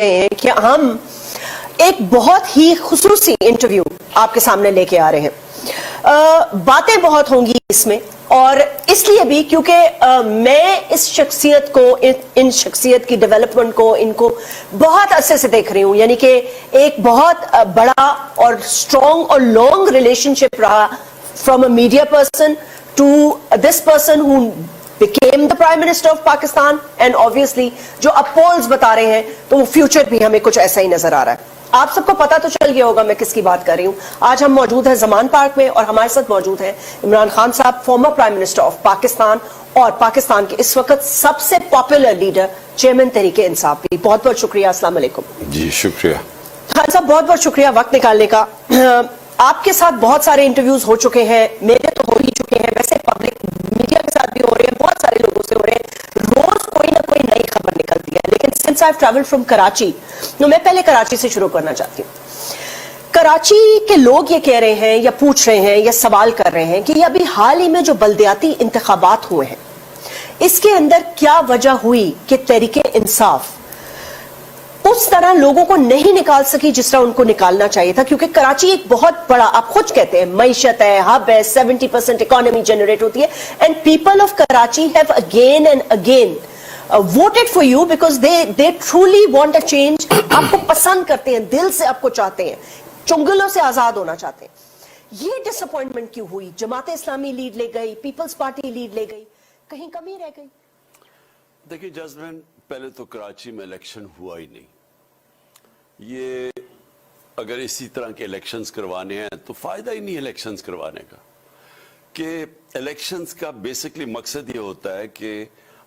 ہیں کہ ہم ایک بہت ہی خصوصی انٹرویو آپ کے سامنے لے کے آ رہے ہیں. باتیں بہت ہوں گی اس میں, اور اس لیے بھی کیونکہ میں اس شخصیت کو, ان شخصیت کی ڈیولپمنٹ کو, ان کو بہت عرصے سے دیکھ رہی ہوں. یعنی کہ ایک بہت بڑا اور اسٹرانگ اور لانگ ریلیشن شپ رہا from a media person to this person ہو became the Prime Minister of Pakistan, and obviously جو اب پولز بتا رہے ہیں تو وہ فیوچر بھی ہمیں کچھ ایسا ہی نظر آ رہا ہے. آپ سب کو پتا تو چل گیا ہوگا میں کس کی بات کر رہی ہوں. آج ہم موجود ہیں زمان پارک میں, اور ہمارے ساتھ موجود ہیں عمران خان صاحب, farmer prime minister of Pakistan, اور پاکستان کے اس وقت سب سے popular leader, chairman Tehreek Insaf بھی. بہت بہت شکریہ. السلام علیکم. جی شکریہ خان صاحب, بہت بہت شکریہ وقت نکالنے کا. آپ کے ساتھ بہت سارے انٹرویوز ہو چکے ہیں, میرے تو ہو ہی چکے ہیں, ویسے پبلک میڈیا کے ساتھ بھی ہو رہے ہیں, بہت سارے لوگوں سے ہو رہے ہیں, روز کوئی نہ کوئی نئی خبر نکلتی ہے. لیکن since I've traveled from Karachi, تو میں پہلے کراچی سے شروع کرنا چاہتی ہوں. کراچی کے لوگ یہ کہہ رہے ہیں یا پوچھ رہے ہیں یا سوال کر رہے ہیں کہ یہ ابھی حال ہی میں جو بلدیاتی انتخابات ہوئے ہیں, اس کے اندر کیا وجہ ہوئی کہ تحریک انصاف اس طرح لوگوں کو نہیں نکال سکی جس طرح ان کو نکالنا چاہیے تھا. کیونکہ کراچی ایک بہت بڑا, آپ خود کہتے ہیں, معیشت ہے, ہب ہے, 70% اکانومی جنریٹ ہوتی ہے, and people of Karachi have again and again voted for you because they truly want a change. آپ کو پسند کرتے ہیں, دل سے آپ کو چاہتے ہیں, چنگلوں سے آزاد ہونا چاہتے ہیں. یہ ڈس اپوائنٹمنٹ کیوں ہوئی؟ جماعت اسلامی لیڈ لے گئی, پیپلز پارٹی لیڈ لے گئی, کہیں کمی رہ گئی؟ دیکھیے جزمین, پہلے تو کراچی میں الیکشن ہوا ہی نہیں. یہ اگر اسی طرح کے الیکشنز کروانے ہیں تو فائدہ ہی نہیں الیکشنز کروانے کا. کہ الیکشنز کا بیسکلی مقصد یہ ہوتا ہے کہ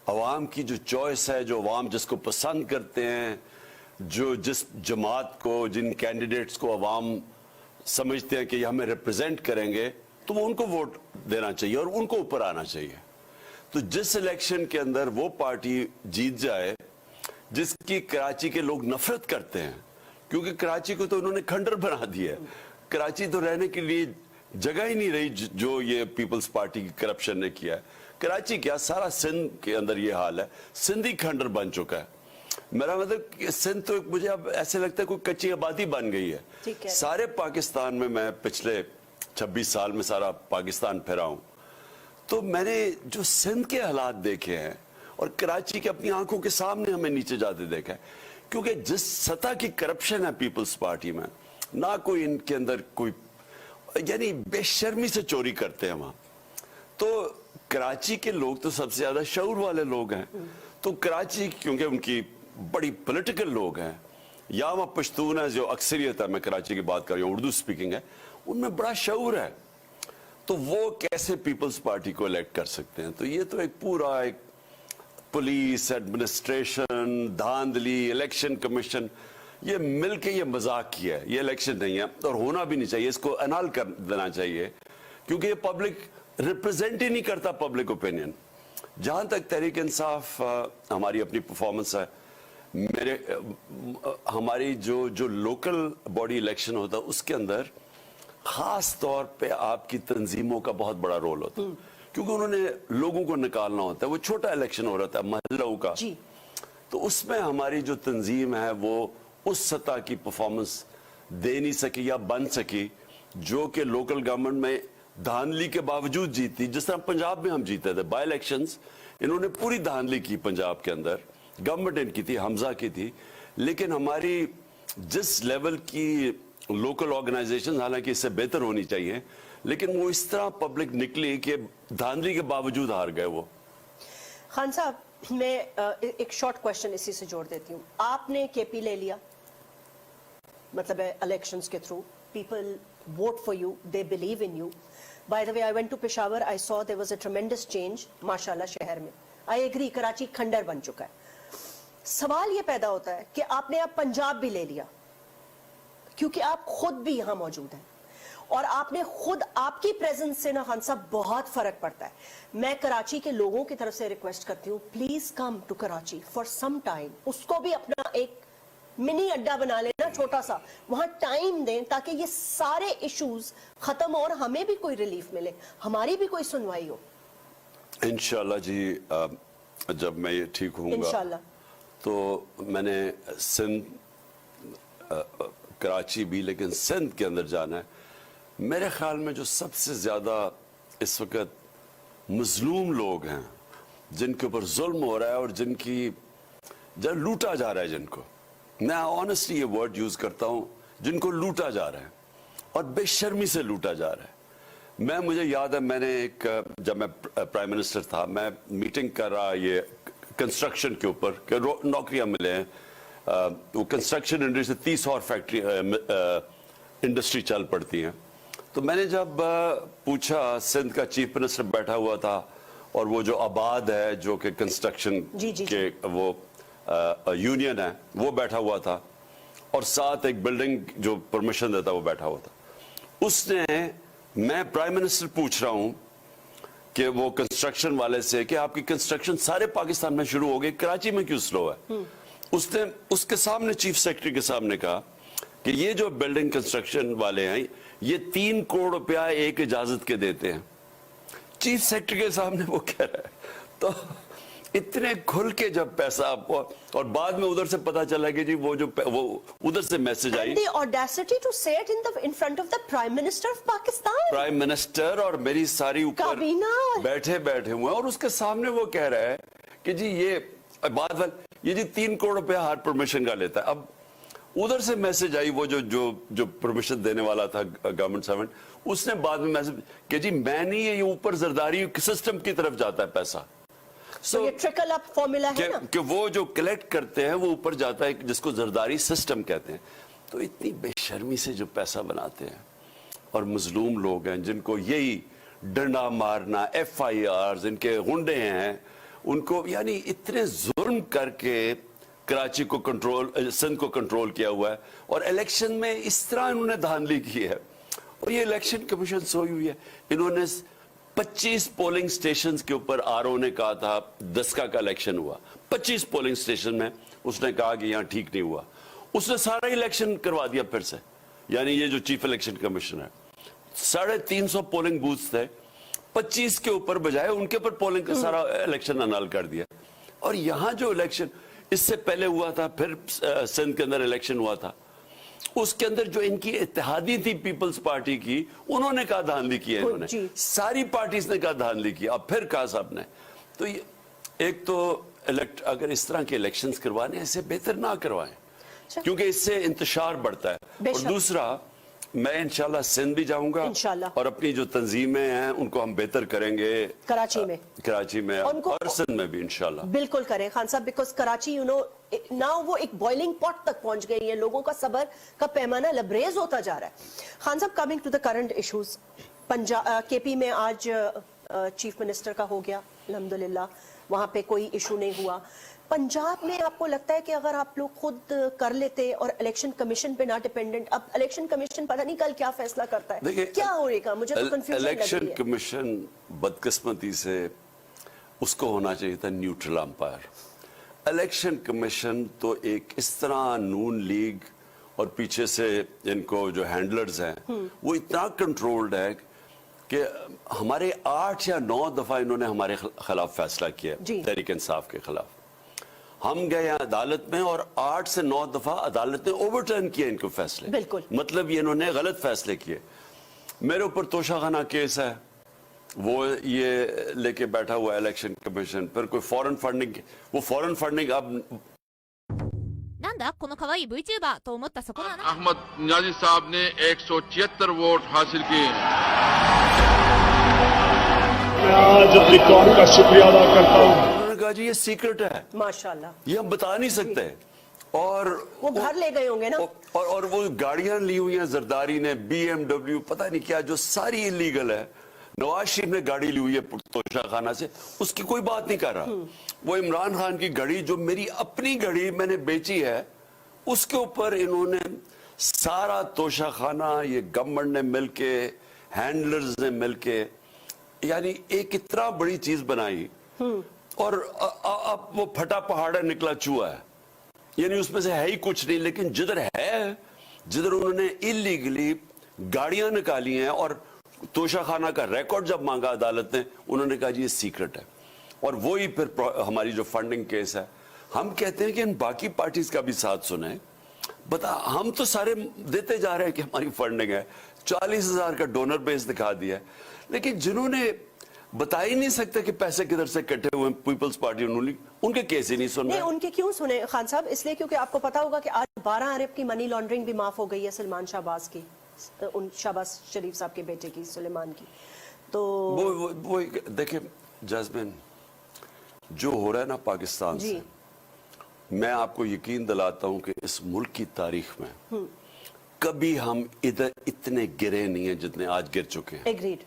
عوام کی جو چوائس ہے, جو عوام جس کو پسند کرتے ہیں, جو جس جماعت کو, جن کینڈیڈیٹس کو عوام سمجھتے ہیں کہ یہ ہمیں ریپرزینٹ کریں گے, تو وہ ان کو ووٹ دینا چاہیے اور ان کو اوپر آنا چاہیے. تو جس الیکشن کے اندر وہ پارٹی جیت جائے جس کی کراچی کے لوگ نفرت کرتے ہیں, کیونکہ کراچی کو تو انہوں نے کھنڈر بنا دیا ہے, کراچی تو رہنے کے لیے جگہ ہی نہیں رہی جو یہ پیپلز پارٹی کی کرپشن نے کیا ہے. کراچی کیا, سارا سندھ کے اندر یہ حال ہے, سندھ ہی کھنڈر بن چکا ہے. میرا مطلب سندھ تو مجھے اب ایسے لگتا ہے کوئی کچی آبادی بن گئی ہے. سارے پاکستان میں پچھلے 26 سال میں سارا پاکستان پھرا ہوں, تو میں نے جو سندھ کے حالات دیکھے ہیں اور کراچی کے اپنی آنکھوں کے سامنے ہمیں نیچے جاتے دیکھا ہے. کیونکہ جس سطح کی کرپشن ہے پیپلز پارٹی میں, نہ کوئی ان کے اندر کوئی, یعنی بے شرمی سے چوری کرتے ہیں وہاں. تو کراچی کے لوگ تو سب سے زیادہ شعور والے لوگ ہیں. تو کراچی کیونکہ ان کی بڑی پولیٹیکل لوگ ہیں, یا وہاں پشتون ہے جو اکثریت ہے, میں کراچی کی بات کر رہی ہوں, اردو سپیکنگ ہے, ان میں بڑا شعور ہے. تو وہ کیسے پیپلز پارٹی کو الیکٹ کر سکتے ہیں؟ تو یہ تو ایک پورا ایک پولیس, ایڈمنسٹریشن, دھاندلی, الیکشن کمیشن, یہ مل کے یہ مذاق کیا ہے. یہ الیکشن نہیں ہے اور ہونا بھی نہیں چاہیے, اس کو انال کر دینا چاہیے, کیونکہ یہ پبلک ریپرزینٹ ہی نہیں کرتا پبلک اوپینین. جہاں تک تحریک انصاف, ہماری اپنی پرفارمنس ہے, ہماری جو لوکل باڈی الیکشن ہوتا ہے اس کے اندر خاص طور پہ آپ کی تنظیموں کا بہت بڑا رول ہوتا ہے, کیونکہ انہوں نے لوگوں کو نکالنا ہوتا ہے. وہ چھوٹا الیکشن ہو رہا ہے محلوں کا, تو اس میں ہماری جو تنظیم ہے وہ اس سطح کی پرفارمنس دے نہیں سکی یا بن سکی جو کہ لوکل گورنمنٹ میں دھاندلی کے باوجود جیتی. جس طرح پنجاب میں ہم جیتے تھے بائی الیکشنز, انہوں نے پوری دھاندلی کی پنجاب کے اندر, گورنمنٹ ان کی تھی, حمزہ کی تھی, لیکن ہماری جس لیول کی لوکل آرگنائزیشن حالانکہ اس سے بہتر ہونی چاہیے, لیکن وہ اس طرح پبلک نکلی کہ دھاندلی کے باوجود ہار گئے وہ. خان صاحب, میں ایک شارٹ کوشچن اسی سے جوڑ دیتی ہوں. آپ نے کے پی لے لیا, مطلب الیکشنز کے through people vote for you, they believe in you. By the way, I went to Peshawar, I saw there was a tremendous change, ماشاءاللہ شہر میں. I agree, کراچی کھنڈر بن چکا ہے. سوال یہ پیدا ہوتا ہے کہ آپ نے اب پنجاب بھی لے لیا, کیونکہ آپ خود بھی یہاں موجود ہیں, اور آپ نے خود, آپ کی پریزنس سے نا خان صاحب بہت فرق پڑتا ہے. میں کراچی کے لوگوں کی طرف سے ریکویسٹ کرتی ہوں, please come to Karachi for some time. اس کو بھی اپنا ایک منی اڈا بنا لینا چھوٹا سا, وہاں ٹائم دیں تاکہ یہ سارے ایشوز ختم ہو اور ہمیں بھی کوئی ریلیف ملے, ہماری بھی کوئی سنوائی ہو. انشاءاللہ جی, جب میں یہ ٹھیک ہوں گا انشاءاللہ तो मैंने सिंध कराची भी, लेकिन सिंध के अंदर जाना है। मेरे ख्याल में जो सबसे ज़्यादा इस वक्त मजलूम लोग हैं, जिनके ऊपर जुल्म हो रहा है और जब लूटा जा रहा है, जिनको मैं ऑनेस्टली ये वर्ड यूज़ करता हूँ, जिनको लूटा जा रहा है और बेशर्मी से लूटा जा रहा है। मुझे याद है, जब मैं प्राइम मिनिस्टर था, मैं मीटिंग कर रहा ये कंस्ट्रक्शन के ऊपर कि नौकरियां मिले हैं। वो कंस्ट्रक्शन इंडस्ट्री से 30 और फैक्ट्री इंडस्ट्री चल पड़ती हैं। तो मैंने जब पूछा, सिंध का चीफ मिनिस्टर बैठा हुआ था और वो जो आबाद है, जो कि कंस्ट्रक्शन के वो यूनियन है, वो बैठा हुआ था और साथ एक बिल्डिंग जो परमिशन देता वो बैठा हुआ था। उसने, मैं प्राइम मिनिस्टर पूछ रहा हूं कि वो कंस्ट्रक्शन वाले से कि आपकी कंस्ट्रक्शन सारे पाकिस्तान में शुरू हो गई, कराची में क्यों स्लो है? उसने उसके सामने चीफ सेक्रेटरी के सामने कहा कि ये जो बिल्डिंग कंस्ट्रक्शन वाले हैं, ये 3 करोड़ रुपया एक इजाजत के देते हैं। चीफ सेक्रेटरी के सामने वो कह रहा है। तो इतने खुल के जब पैसा, और बाद में उधर से पता चला कि जी वो उधर से message I, the audacity to say it in front of the Prime Minister of Pakistan, prime minister और मेरी सारी ऊपर बैठे हुए, और उसके सामने वो कह रहा है कि जी ये जी 3 करोड़ रुपया हर परमिशन का लेता है। अब उधर से मैसेज आई, वो जो परमिशन देने वाला था गवर्नमेंट सर्वेंट, उसने बाद में मैसेज कि जी मैं नहीं, ये ऊपर जरदारी सिस्टम की तरफ जाता है पैसा। So, ये ट्रिकल अप फॉर्मूला है ना, कि वो जो कलेक्ट करते हैं वो ऊपर जाता है, जिसको जरदारी सिस्टम कहते हैं। तो इतनी बेशर्मी से जो पैसा बनाते हैं, और मजलूम लोग हैं जिनको यही डंडा मारना, FIRs, इनके गुंडे हैं, उनको यानी इतने जुर्म करके कराची को कंट्रोल, सिंध को कंट्रोल किया हुआ है, और इलेक्शन में इस तरह इन्होंने धांधली की है। और ये इलेक्शन कमीशन सोई हुई है। इन्होंने 25 पोलिंग स्टेशन के ऊपर RO ने कहा था 10 का इलेक्शन हुआ, 25 पोलिंग स्टेशन में उसने कहा कि यहाँ ठीक नहीं हुआ। उसने सारा इलेक्शन करवा दिया फिर से, यानी ये जो चीफ इलेक्शन कमीशन है, 350 पोलिंग बूथ थे, 25 के ऊपर बजाय उनके ऊपर पोलिंग का सारा इलेक्शन अनल कर दिया। और यहाँ जो इलेक्शन इससे पहले हुआ था, फिर सिंध के अंदर इलेक्शन हुआ था, उसके अंदर जो इनकी इत्तेहादी थी पीपल्स पार्टी की, उन्होंने कहा धांधली की है, इन्होंने सारी पार्टीज ने कहा धांधली की। अब फिर कहा साहब ने, तो ये एक तो अगर इस तरह के इलेक्शंस करवाने, ऐसे बेहतर ना करवाएं, क्योंकि इससे इंतशार बढ़ता है। और दूसरा, मैं इंशाल्लाह सिंध भी जाऊंगा और अपनी जो तंजीमें हैं उनको हम बेहतर करेंगे कराची में और सिंध में भी इंशाल्लाह बिल्कुल करें खान साहब, बिकॉज कराची नाउ वो एक बॉइलिंग पॉट तक पहुंच गई है, लोगों का सब्र का पैमाना लबरेज होता जा रहा है। खान साहब, coming to the current issues, KP में आज चीफ मिनिस्टर का हो गया, अल्हम्दुलिल्लाह, वहां पे कोई इशू नहीं हुआ। पंजाब में आपको लगता है कि अगर आप लोग खुद कर लेते और इलेक्शन कमीशन पे ना डिपेंडेंट, अब इलेक्शन कमीशन पता नहीं कल क्या फैसला करता है, क्या होएगा, मुझे तो कंफ्यूजन लग रही है। इलेक्शन कमीशन बदकिस्मती से उसको होना चाहिए था न्यूट्रल अंपायर। इलेक्शन कमीशन तो एक इस तरह नून लीग और पीछे से इनको जो हैंडलर्स हैं वो इतना कंट्रोल्ड है कि हमारे 8 या 9 दफा इन्होंने हमारे खिलाफ फैसला किया, तहरीक इंसाफ के खिलाफ। हम गए अदालत में और 8 से 9 दफा अदालत ने ओवरटर्न किया इनको फैसले, बिल्कुल, मतलब ये इन्होंने गलत फैसले किए। मेरे ऊपर तोशाखाना केस है, वो ये लेके बैठा हुआ है इलेक्शन कमीशन। फिर कोई फॉरेन फंडिंग, वो फॉरेन फंडिंग अब VTuber と思ったそこなのअहमद नियाज़ी साहब ने 176 वोट हासिल किए। मैं आज अपनी कौम का शुक्रिया अदा करता हूँ। उन्होंने कहा जी ये सीक्रेट है, माशाल्लाह, ये हम बता नहीं सकते। और वो घर ले गए होंगे ना, और वो गाड़ियां ली हुई हैं जरदारी ने, BMW पता नहीं क्या, जो सारी इलीगल है। नवाज शरीफ ने गाड़ी ली हुई है तोशाखाना से, उसकी कोई बात नहीं कर रहा। वो इमरान खान की घड़ी, जो मेरी अपनी घड़ी मैंने बेची है, उसके ऊपर इन्होंने सारा तोशाखाना, ये गवर्नमेंट ने मिलके, हैंडलर्स ने मिलके, यानी एक इतना बड़ी चीज बनाई। और अब वो फटा पहाड़ा निकला चूहा है, यानी उसमें से है ही कुछ नहीं। लेकिन जिधर है, जिधर उन्होंने इलीगली गाड़ियां निकाली हैं, और तोशाखाना का रिकॉर्ड जब मांगा अदालत ने, उन्होंने कहा जी ये सीक्रेट है। और वही फिर हमारी जो फंडिंग केस है, हम कहते हैं कि इन बाकी पार्टीज का भी साथ सुने। बता, हम तो सारे देते जा रहे हैं कि हमारी फंडिंग है, 40,000 का डोनर बेस दिखा दिया है, लेकिन जिन्होंने बता ही नहीं सकते कि पैसे किधर से इकट्ठे हुए, पीपल्स पार्टी उनके केस ही नहीं सुन रहे। उनके क्यों सुने खान साहब? इसलिए क्योंकि आपको पता होगा कि आज 12 अरब की मनी लॉन्ड्रिंग भी माफ हो गई है सलमान शाहबाज की, उन शहबाज शरीफ साहब के बेटे की, सुलेमान की। तो वो देखिए जैस्मिन, जो हो रहा है ना पाकिस्तान से, मैं आपको यकीन दिलाता हूं कि इस मुल्क की तारीख में कभी हम इधर इतने गिरे नहीं हैं जितने आज गिर चुके हैं। एग्रीड।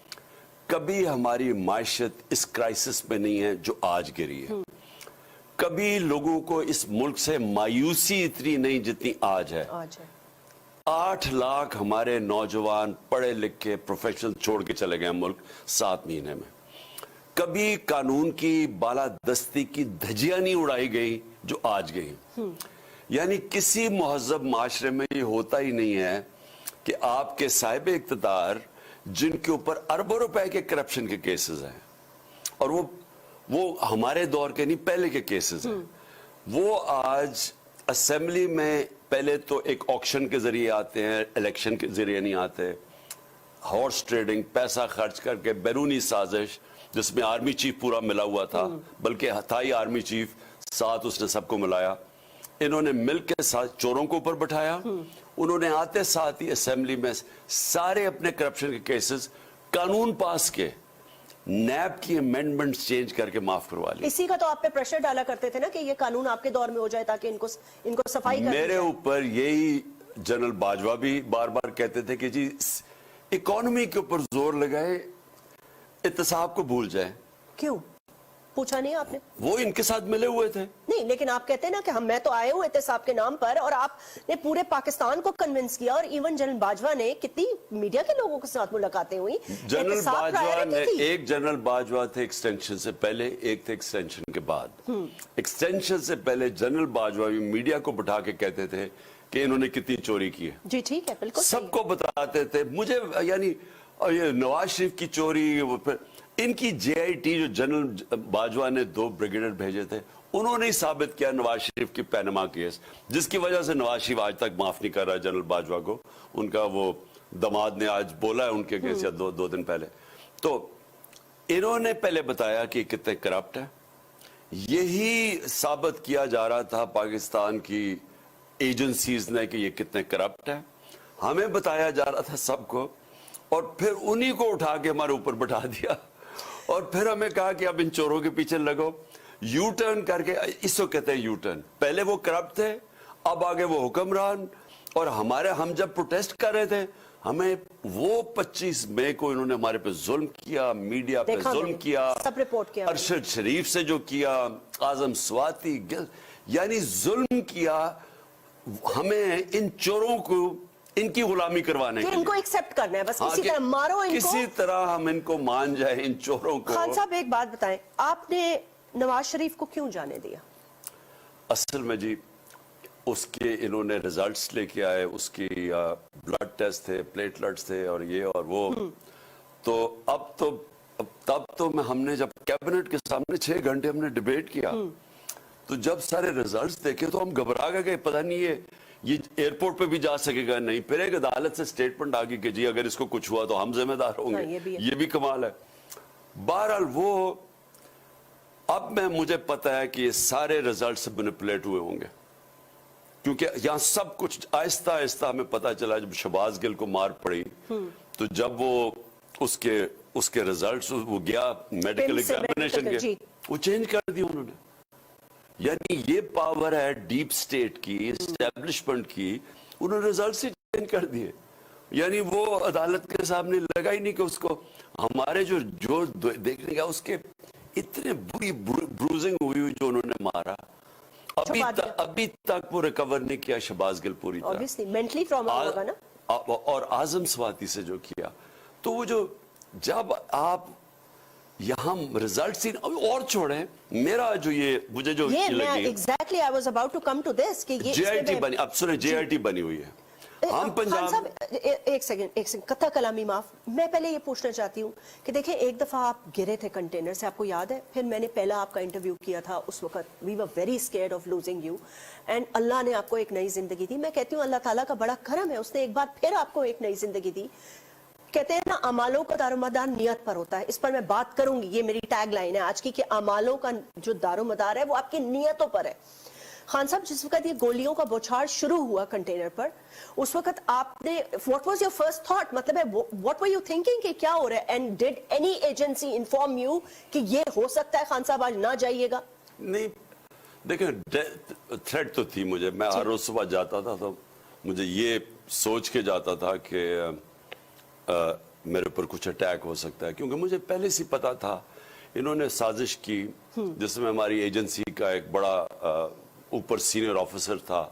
कभी हमारी मायशत इस क्राइसिस में नहीं है जो आज गिरी है। कभी लोगों को इस मुल्क से मायूसी इतनी नहीं जितनी आज है। 8 लाख हमारे नौजवान पढ़े लिखे प्रोफेशनल छोड़ के चले गए मुल्क 7 महीने में। कभी कानून की बालादस्ती की धज्जियां नहीं उड़ाई गई जो आज गई। यानी किसी मुहज़्ज़ब माशरे में ये होता ही नहीं है कि आपके साहिब इक़्तिदार जिनके ऊपर अरबों रुपए के करप्शन के केसेस हैं, और वो हमारे दौर के नहीं, पहले के केसेस हैं, वो आज असेंबली में पहले तो एक ऑक्शन के जरिए आते हैं, इलेक्शन के जरिए नहीं आते। हॉर्स ट्रेडिंग, पैसा खर्च करके बैरूनी साजिश जिसमें आर्मी चीफ पूरा मिला हुआ था, बल्कि था ही आर्मी चीफ, साथ उसने सबको मिलाया। इन्होंने मिलकर साथ चोरों को ऊपर बैठाया। उन्होंने आते साथ ही असेंबली में सारे अपने करप्शन के केसेस कानून पास के, नैब की अमेंडमेंट्स चेंज करके माफ करवा ली। इसी का तो आप पे प्रेशर डाला करते थे ना कि ये कानून आपके दौर में हो जाए ताकि इनको सफाई कर। मेरे ऊपर यही जनरल बाजवा भी बार बार कहते थे कि जी इकोनॉमी के ऊपर जोर लगाए, इत्तेसाब को भूल जाए। क्यों पूछा नहीं आपने? वो इनके साथ मिले हुए थे। नहीं, लेकिन आप कहते हैं ना कि मैं तो आए हूं एहतसाब के नाम पर, और आपने पूरे पाकिस्तान को कन्विंस किया, और इवन जनरल बाजवा ने कितनी मीडिया के लोगों के साथ मुलाकातें हुई। जनरल बाजवा ने, एक जनरल बाजवा थे एक्सटेंशन से पहले, एक थे एक्सटेंशन के बाद। एक्सटेंशन से पहले जनरल बाजवा भी मीडिया को बिठा के कहते थे कि इन्होंने कितनी चोरी की है। जी ठीक है, बिल्कुल सबको बताते थे। मुझे यानी ये नवाज शरीफ की चोरी, इनकी जेआईटी जो जनरल बाजवा ने 2 ब्रिगेडियर भेजे थे, उन्होंने ही साबित किया नवाज शरीफ की पैनमा केस, जिसकी वजह से नवाज शरीफ आज तक माफ नहीं कर रहा जनरल बाजवा को। उनका वो दामाद ने आज बोला है उनके केस या दो दिन पहले। तो इन्होंने पहले बताया कि कितने करप्ट है, यही साबित किया जा रहा था पाकिस्तान की एजेंसीज ने कि ये कितने करप्ट है। हमें बताया जा रहा था सबको, और फिर उन्हीं को उठा के हमारे ऊपर बैठा दिया, और फिर हमें कहा कि अब इन चोरों के पीछे लगो। यू टर्न करके, इसको कहते हैं यू टर्न। पहले वो करप्ट थे, अब आगे वो हुक्मरान। और हम जब प्रोटेस्ट कर रहे थे, हमें वो 25 मई को इन्होंने हमारे पे जुल्म किया, मीडिया पे जुल्म किया, सब रिपोर्ट किया, अरशद शरीफ से जो किया, आजम स्वाति, यानी जुल्म किया हमें इन चोरों को, इनकी गुलामी करवाने के लिए। इनको एक्सेप्ट करना है बस, किसी तरह मारो इनको, किसी तरह हम इनको मान जाए, इन चोरों को। खान साहब एक बात बताएं, आपने नवाज शरीफ को क्यों जाने दिया? असल में जी उसके इन्होंने रिजल्ट्स लेके आए, उसकी ब्लड टेस्ट थे, प्लेटलेट्स थे, और ये और वो। तो तब तो हमने जब कैबिनेट के सामने 6 घंटे हमने डिबेट किया, तो जब सारे रिजल्ट्स देखे तो हम घबरा गए, पता नहीं ये एयरपोर्ट पे भी जा सकेगा नहीं। फिर एक अदालत से स्टेटमेंट आ गई कि जी अगर इसको कुछ हुआ तो हम जिम्मेदार होंगे। ये भी कमाल है। बहरहाल वो, अब मुझे पता है कि ये सारे रिजल्ट से मैनिपुलेट हुए होंगे, क्योंकि यहाँ सब कुछ आहिस्ता आहिस्ता हमें पता चला। जब शहबाज गिल को मार पड़ी, तो जब वो उसके रिजल्ट्स वो गया मेडिकल एग्जामिनेशन के, वो चेंज कर दिया उन्होंने। यानी ये पावर है डीप स्टेट की, एस्टेब्लिशमेंट की, उन्होंने रिजल्ट से चेंज कर दिए। यानी वो अदालत के सामने लगा ही नहीं कि उसको हमारे जो देखने का उसके इतने बुरी ब्रूजिंग हुई जो उन्होंने मारा, अभी तक वो रिकवर नहीं किया शहबाज गिल पूरी तरह। मेंटली ट्रॉमा होगा ना। और आजम स्वाति से जो किया, तो वो जो जब आप यहाँ रिजल्ट और छोड़े, मेरा जो मुझे जो लगी, exactly I was about to come to this कि ये JIT बनी, अब सुने JIT बनी हुई है। ہم خان صاحب ایک سیکنڈ قطع کلامی معاف. میں پہلے یہ پوچھنا چاہتی ہوں کہ دیکھیں ایک دفعہ آپ گرے تھے کنٹینر سے, آپ کو یاد ہے, پھر میں نے پہلا آپ کا انٹرویو کیا تھا, اس وقت we were very scared of losing you, and اللہ نے آپ کو ایک نئی زندگی دی. میں کہتی ہوں اللہ تعالیٰ کا بڑا کرم ہے, اس نے ایک بار پھر آپ کو ایک نئی زندگی دی. کہتے ہیں نا اعمالوں کا دار و مدار نیت پر ہوتا ہے. اس پر میں بات کروں گی, یہ میری ٹیگ لائن ہے آج کی, کہ اعمالوں کا جو دار و مدار ہے وہ آپ کی نیتوں پر ہے. خان صاحب جس وقت یہ گولیوں کا بوچھار شروع ہوا کنٹینر پر, اس وقت آپ نے what was your first thought, مطلب ہے what were you thinking کہ کیا ہو رہا ہے, and did any agency inform you کہ یہ ہو سکتا ہے خان صاحب آج نہ جائیے گا؟ نہیں دیکھیں تھریٹ تو تھی مجھے, میں ہر روز صبح جاتا تھا تو مجھے یہ سوچ کے جاتا تھا کہ میرے اوپر کچھ اٹیک ہو سکتا ہے, کیونکہ مجھے پہلے سے پتا تھا انہوں نے سازش کی جس میں ہماری ایجنسی کا ایک بڑا اوپر سینئر آفیسر تھا,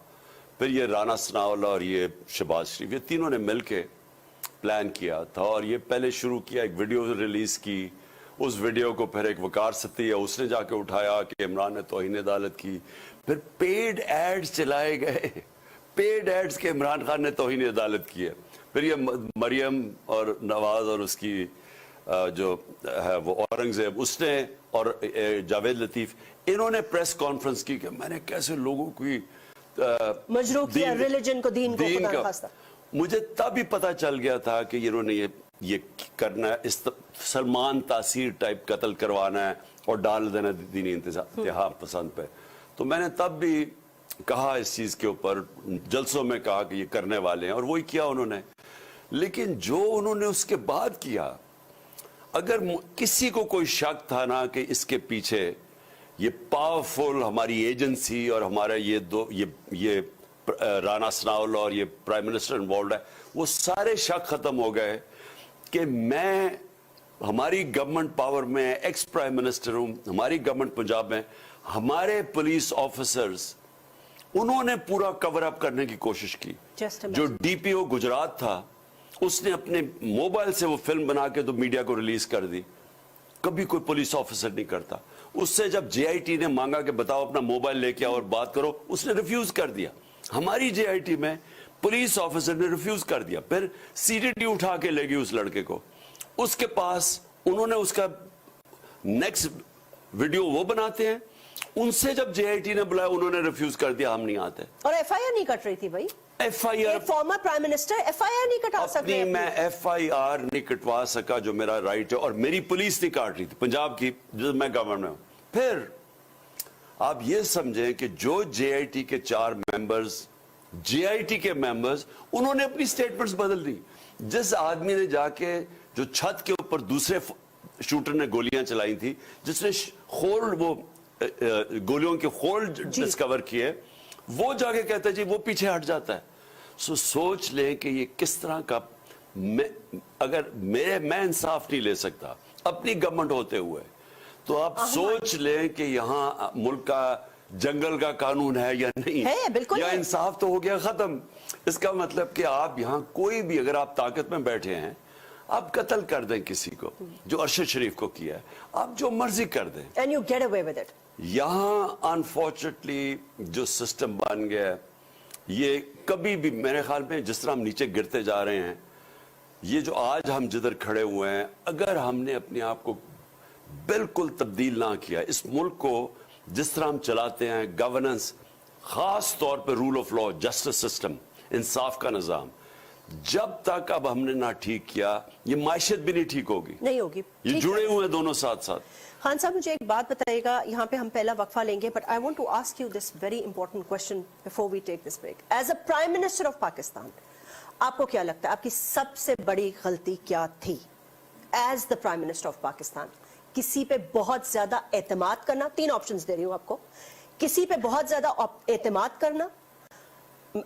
پھر یہ رانا ثناءاللہ اور یہ شہباز شریف, یہ تینوں نے مل کے پلان کیا تھا. اور یہ پہلے شروع کیا, ایک ویڈیو ریلیز کی, اس ویڈیو کو پھر ایک وقار ستیہ اس نے جا کے اٹھایا کہ عمران نے توہین عدالت کی. پھر پیڈ ایڈز چلائے گئے, پیڈ ایڈز کے عمران خان نے توہین عدالت کی ہے. پھر یہ مریم اور نواز اور اس کی جو ہے وہ اورنگزیب اس نے اور جاوید لطیف, انہوں نے پریس کانفرنس کی کہ میں نے کیسے لوگوں کی مجروح کیا ریلیجن کو, دین کو, خدا نخواستہ. مجھے تب ہی پتا چل گیا تھا کہ انہوں نے یہ کرنا ہے, سلمان تاثیر ٹائپ قتل کروانا ہے اور ڈال دینا دینی انتہا پسند پہ. تو میں نے تب بھی کہا اس چیز کے اوپر, جلسوں میں کہا کہ یہ کرنے والے ہیں, اور وہی کیا انہوں نے. لیکن جو انہوں نے اس کے بعد کیا, اگر کسی کو کوئی شک تھا نا کہ اس کے پیچھے یہ پاورفل ہماری ایجنسی اور ہمارا یہ رانا ثناءاللہ اور یہ پرائم منسٹر انوالوڈ ہے, وہ سارے شک ختم ہو گئے کہ میں ہماری گورنمنٹ پاور میں ایکس پرائم منسٹر ہوں, ہماری گورنمنٹ پنجاب میں ہمارے پولیس آفیسرز انہوں نے پورا کور اپ کرنے کی کوشش کی. جو ڈی پی او گجرات تھا اس نے اپنے موبائل سے وہ فلم بنا کے تو میڈیا کو ریلیز کر دی. کبھی کوئی پولیس آفیسر نہیں کرتا. اس سے جب جے آئی ٹی نے مانگا کہ بتاؤ اپنا موبائل لے کے آؤ اور بات کرو, اس نے ریفیوز کر دیا. ہماری جے آئی ٹی میں پولیس آفیسر نے ریفیوز کر دیا. پھر سی ڈی ٹی اٹھا کے لے گئی اس لڑکے کو, اس کے پاس انہوں نے اس کا نیکسٹ ویڈیو وہ بناتے ہیں. ان سے جب جے آئی ٹی نے بلایا انہوں نے ریفیوز کر دیا, ہم نہیں آتے. اور ایف آئی آر نہیں کٹ رہی تھی بھائی, F I R former prime minister F I R نہیں کٹا سکتے. میں ایف آئی آر نہیں کٹوا سکا جو میرا رائٹ ہے, اور میری پولیس نہیں کاٹ رہی تھی پنجاب کی, جس میں گورنمنٹ میں ہوں. پھر آپ یہ سمجھیں کہ جو جے آئی ٹی کے 4 ممبرز, جے آئی ٹی کے ممبرز, انہوں نے اپنی سٹیٹمنٹس بدل دی. جس آدمی نے جا کے جو چھت کے اوپر دوسرے شوٹر نے گولیاں چلائی تھی, جس نے وہ گولیوں کے خول ڈسکور کیے, وہ جا کے کہتا ہے جی وہ پیچھے ہٹ جاتا ہے. سوچ لیں کہ یہ کس طرح کا, اگر میں انصاف نہیں لے سکتا اپنی گورنمنٹ ہوتے ہوئے, تو آپ سوچ لیں کہ یہاں ملک کا جنگل کا قانون ہے یا نہیں ہے, یا انصاف تو ہو گیا ختم. اس کا مطلب کہ آپ یہاں کوئی بھی, اگر آپ طاقت میں بیٹھے ہیں, آپ قتل کر دیں کسی کو, جو ارشد شریف کو کیا ہے, آپ جو مرضی کر دیں, and you get away with it. یہاں انفارچونیٹلی جو سسٹم بن گیا ہے, یہ کبھی بھی میرے خیال میں جس طرح ہم نیچے گرتے جا رہے ہیں, یہ جو آج ہم جدھر کھڑے ہوئے ہیں, اگر ہم نے اپنے آپ کو بالکل تبدیل نہ کیا, اس ملک کو جس طرح ہم چلاتے ہیں, گورننس, خاص طور پہ rule of law, justice system, انصاف کا نظام, جب تک اب ہم نے نہ ٹھیک کیا, یہ معیشت بھی نہیں ٹھیک ہوگی, نہیں ہوگی. یہ جڑے ہوئے ہیں دونوں ساتھ ساتھ. خان صاحب مجھے ایک بات بتائیے گا, یہاں پہ ہم پہلا وقفہ لیں گے, but I want to ask you this very important question before we take this break. As a prime minister of Pakistan, آپ کو کیا لگتا ہے آپ کی سب سے بڑی غلطی کیا تھی as the prime minister of Pakistan? کسی پہ بہت زیادہ اعتماد کرنا, 3 آپشنز دے رہی ہوں آپ کو, کسی پہ بہت زیادہ اعتماد کرنا,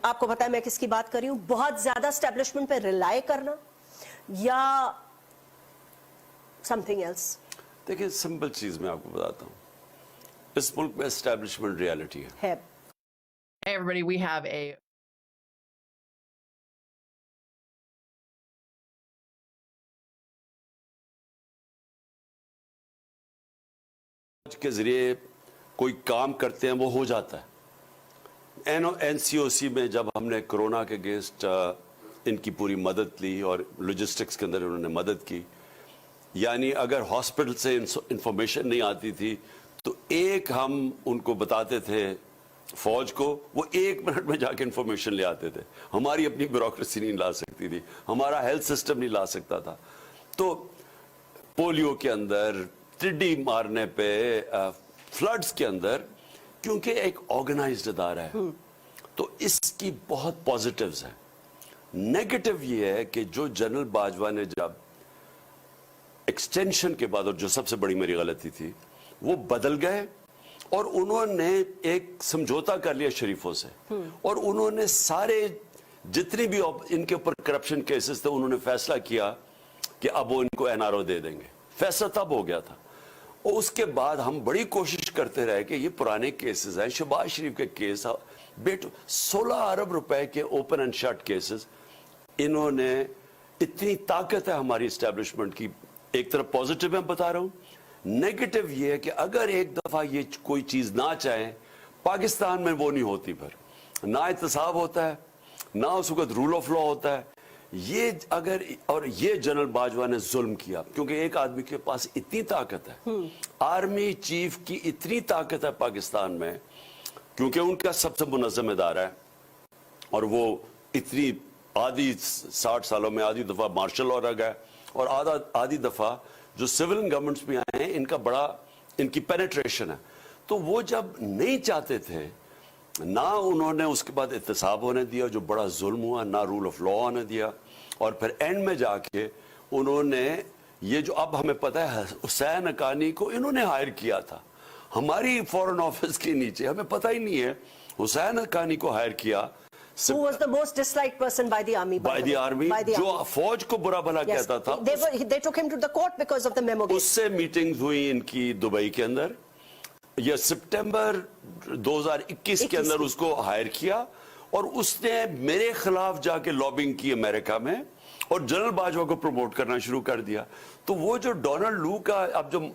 آپ کو پتا ہے میں کس کی بات کر رہی ہوں, بہت زیادہ اسٹیبلشمنٹ پہ ریلائی کرنا, یا سم تھنگ ایلس؟ دیکھیں سمپل چیز میں آپ کو بتاتا ہوں, اس ملک میں اسٹیبلشمنٹ ریالٹی ہے. Hey everybody, we have a کے ذریعے کوئی کام کرتے ہیں وہ ہو جاتا ہے. NCOC में जब हमने कोरोना के अगेंस्ट इनकी पूरी मदद ली और लॉजिस्टिक्स के अंदर उन्होंने मदद की, यानी अगर हॉस्पिटल से इंफॉर्मेशन नहीं आती थी तो एक हम उनको बताते थे फौज को, वो 1 मिनट में जाके इंफॉर्मेशन ले आते थे। हमारी अपनी ब्यूरोक्रेसी नहीं ला सकती थी, हमारा हेल्थ सिस्टम नहीं ला सकता था। तो पोलियो के अंदर, टिड्डी मारने पे, फ्लड्स के अंदर, क्योंकि एक ऑर्गेनाइज्ड अदारा है तो इसकी बहुत पॉजिटिव्स हैं। नेगेटिव ये है कि जो जनरल बाजवा ने जब एक्सटेंशन के बाद, और जो सबसे बड़ी मेरी गलती थी, वो बदल गए और उन्होंने एक समझौता कर लिया शरीफों से और उन्होंने सारे जितनी भी इनके ऊपर करप्शन केसेस थे उन्होंने फैसला किया कि अब वो इनको NRO दे देंगे। फैसला तब हो गया था और उसके बाद हम बड़ी कोशिश करते रहे कि ये पुराने केसेस हैं, शहबाज शरीफ के केस, बेटो 16 अरब रुपए के ओपन एंड शट केसेस। इन्होंने, इतनी ताकत है हमारी एस्टेब्लिशमेंट की। एक तरफ पॉजिटिव मैं बता रहा हूं, नेगेटिव ये है कि अगर एक दफा ये कोई चीज ना चाहे, पाकिस्तान में वो नहीं होती, फिर ना एहतसाब होता है, ना उस वक्त रूल ऑफ लॉ होता है। ये अगर, और ये जनरल बाजवा ने जुल्म किया क्योंकि एक आदमी के पास इतनी ताकत है, आर्मी चीफ की इतनी ताकत है पाकिस्तान में, क्योंकि उनका सबसे मुनज़्ज़म इदारा है और वो इतनी आधी 60 सालों में आधी दफा मार्शल लॉ रह गया और आधी दफा जो सिविल गवर्नमेंट्स में आए हैं इनका बड़ा, इनकी पेनिट्रेशन है। तो वो जब नहीं चाहते थे, ना उन्होंने उसके बाद एहतसाब होने दिया जो बड़ा जुल्म हुआ, ना रूल ऑफ लॉ होने दिया, और फिर एंड में जाके उन्होंने ये जो अब हमें पता है हुसैन हक्कानी को इन्होंने हायर किया था हमारी फॉरेन ऑफिस के नीचे, हमें पता ही नहीं है। हुसैन हक्कानी को हायर किया, Who was the most disliked person by the army? By the army, जो फौज को बुरा भला कहता था। They took him to the court because of the memo. उससे मीटिंग्स हुई इनकी दुबई के अंदर, या सितंबर 2021 के अंदर उसको हायर किया और उसने मेरे खिलाफ जाके लॉबिंग की अमेरिका में और जनरल बाजवा को प्रमोट करना शुरू कर दिया। तो वो जो डोनाल्ड लू का अब जो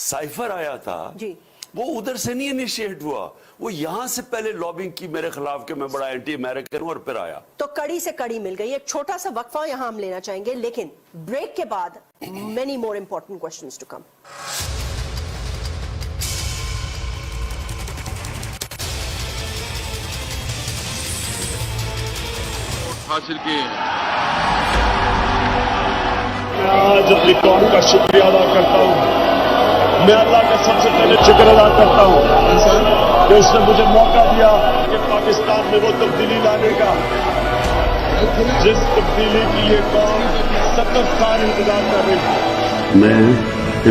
साइफर आया था जी, वो उधर से नहीं इनिशिएट हुआ, वो यहां से पहले लॉबिंग की मेरे खिलाफ कि मैं बड़ा एंटी अमेरिकन हूं और फिर आया। तो कड़ी से कड़ी मिल गई। एक छोटा सा वक्फा यहां हम लेना चाहेंगे, लेकिन ब्रेक के बाद many more important questions to come. हासिल किए। मैं आज अपनी कौम का शुक्रिया अदा करता हूं। मैं अल्लाह का सबसे पहले शुक्र अदा करता हूं कि उसने मुझे मौका दिया कि पाकिस्तान में वो तब्दीली लाने का, जिस तब्दीली की ये कौम 70 साल इंतजार कर रही थी। मैं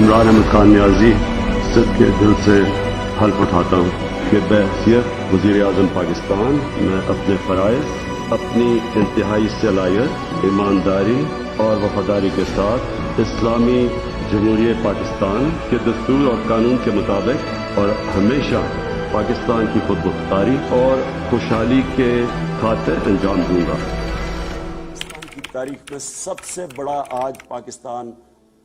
इमरान अहमद खान नियाजी सच्चे दिल से हल्फ उठाता हूँ कि बहैसियत वज़ीर-ए-आज़म पाकिस्तान मैं अपने फ़राइज़, अपनी इंतहाई सलाहियत, ईमानदारी और वफादारी के साथ इस्लामी जमहूरियत पाकिस्तान के दस्तूर और कानून के मुताबिक और हमेशा पाकिस्तान की खुद मुख्तारी और खुशहाली के खातिर अंजाम दूंगा। पाकिस्तान की तारीख में सबसे बड़ा आज पाकिस्तान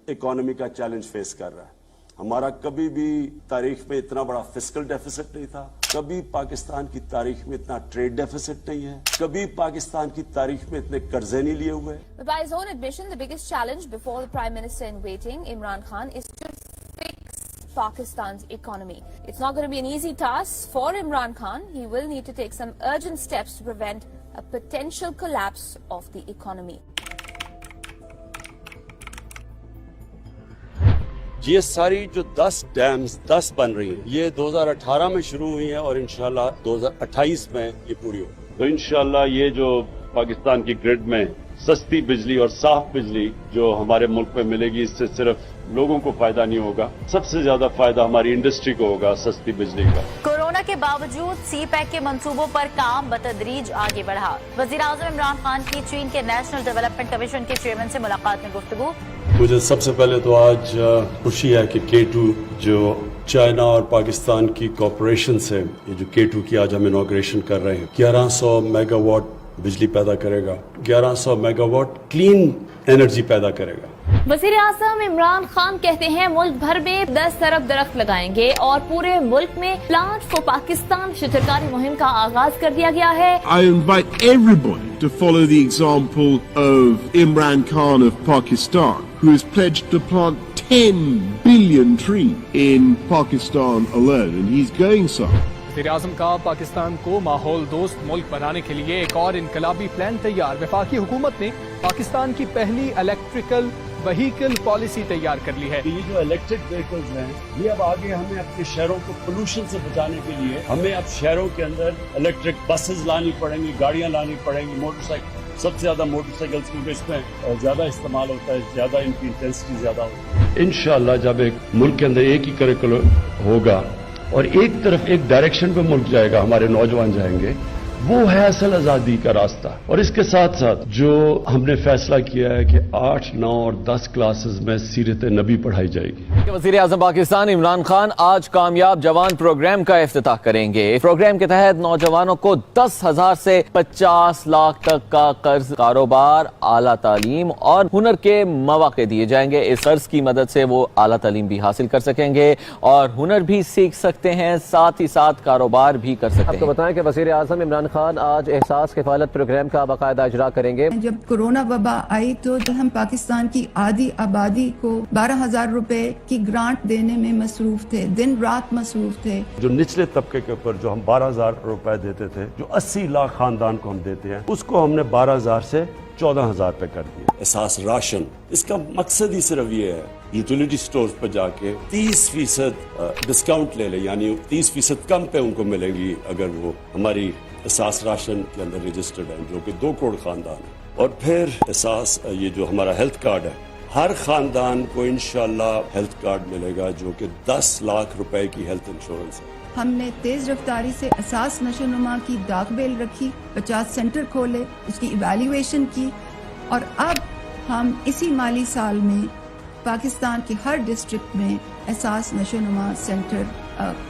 इकोनॉमी का चैलेंज फेस कर रहा है। हमारा कभी भी तारीख में इतना बड़ा फिस्कल डेफिसिट नहीं था, कभी पाकिस्तान की तारीख में इतना ट्रेड डेफिसिट नहीं है, कभी पाकिस्तान की तारीख में इतने कर्जे नहीं लिए हुए। By his own admission, the biggest challenge before the Prime Minister in waiting, Imran Khan, is to fix Pakistan's economy. It's not going to be an easy task for Imran Khan. He will need to take some urgent steps to prevent a potential collapse of the economy. ये सारी जो 10 dams 10 बन रही हैं, ये 2018 में शुरू हुई हैं और इंशाल्लाह 2028 में ये पूरी हो। तो इंशाल्लाह ये जो पाकिस्तान की ग्रिड में सस्ती बिजली और साफ बिजली जो हमारे मुल्क में मिलेगी, इससे सिर्फ लोगों को फायदा नहीं होगा, सबसे ज्यादा फायदा हमारी इंडस्ट्री को होगा सस्ती बिजली का। कोरोना के बावजूद सी-पैक के मंसूबों पर काम बतदरीज आगे बढ़ा। वज़ीर-ए-आज़म इमरान खान की चीन के नेशनल डेवलपमेंट कमीशन के चेयरमैन से मुलाकात में गुफ्तगू। मुझे सबसे पहले तो आज खुशी है कि K2 जो चाइना और पाकिस्तान की कॉपरेशन से ये जो K2 की आज हम इनॉग्रेशन कर रहे हैं, 1100 मेगावाट बिजली पैदा करेगा, 1100 मेगावाट क्लीन एनर्जी पैदा करेगा। वजीर आजम इमरान खान कहते हैं मुल्क भर में 10 अरब दरख्त लगाएंगे और पूरे मुल्क में प्लांट फॉर पाकिस्तान शजरकारी मुहिम का आगाज कर दिया गया है. I invite everybody to follow the example of Imran Khan of Pakistan, who has pledged to plant 10 billion trees in Pakistan alone, and he's going so. वज़ीर-ए-आज़म का पाकिस्तान को माहौल दोस्त मुल्क बनाने के लिए एक और इनकलाबी प्लान तैयार. वफाकी हुकूमत ने पाकिस्तान की पहली इलेक्ट्रिकल व्हीकल पॉलिसी तैयार कर ली है. ये जो इलेक्ट्रिक व्हीकल्स हैं, ये अब आगे हमें अपने शहरों को पोल्यूशन से बचाने के लिए हमें अब शहरों के अंदर इलेक्ट्रिक बसेस लानी पड़ेंगी, गाड़ियां लानी पड़ेंगी, मोटरसाइकिल. सबसे ज्यादा मोटरसाइकिल्स क्योंकि इसमें ज्यादा इस्तेमाल होता है, ज्यादा इनकी इंटेंसिटी ज्यादा होती है. इंशाअल्लाह जब एक मुल्क के अंदर एक ही करिकुलम होगा और एक तरफ एक डायरेक्शन पे मुल्क जाएगा, हमारे नौजवान जाएंगे, वो है असल आजादी का रास्ता. और इसके साथ साथ जो हमने फैसला किया है कि 8, 9 और 10 क्लासेस में सीरत नबी पढ़ाई जाएगी. वज़ीर आज़म पाकिस्तान इमरान खान आज कामयाब जवान प्रोग्राम का इफ्तिताह करेंगे. इस प्रोग्राम के तहत नौजवानों को 10,000 से 50 लाख तक का कर्ज, कारोबार, आला तालीम और हुनर के मौके दिए जाएंगे. इस कर्ज की मदद से वो आला तालीम भी हासिल कर सकेंगे और हुनर भी सीख सकते हैं, साथ ही साथ कारोबार भी कर सकते हैं. आपको बताएं कि वज़ीर आज़म इमरान खान आज एहसास किफालत प्रोग्राम का बाकायदा इजरा करेंगे. जब कोरोना वबा आई तो हम पाकिस्तान की आधी आबादी को 12,000 रुपए की ग्रांट देने में मसरूफ थे, दिन रात मसरूफ थे. जो निचले तबके के ऊपर जो हम 12,000 रुपए देते थे, जो 80 लाख खानदान को हम देते हैं, उसको हमने 12,000 से 14,000 पे कर दिया. एहसास राशन, इसका मकसद ही सिर्फ ये है यूटिलिटी स्टोर्स पर जाके 30% डिस्काउंट ले लें, यानी 30% कम पे उनको मिलेगी अगर वो हमारी एहसास राशन के अंदर रजिस्टर्ड है, जो कि 2 करोड़ खानदान है. और फिर एहसास ये जो हमारा हेल्थ कार्ड है, हर खानदान को इंशाल्लाह हेल्थ कार्ड मिलेगा जो कि 10 लाख रुपए की हेल्थ इंश्योरेंस है. हमने तेज रफ्तारी से एहसास नशोनुमा की दागबेल रखी, 50 सेंटर खोले, उसकी इवैल्यूएशन की और अब हम इसी माली साल में पाकिस्तान के हर डिस्ट्रिक्ट में एहसास नशोनुमा सेंटर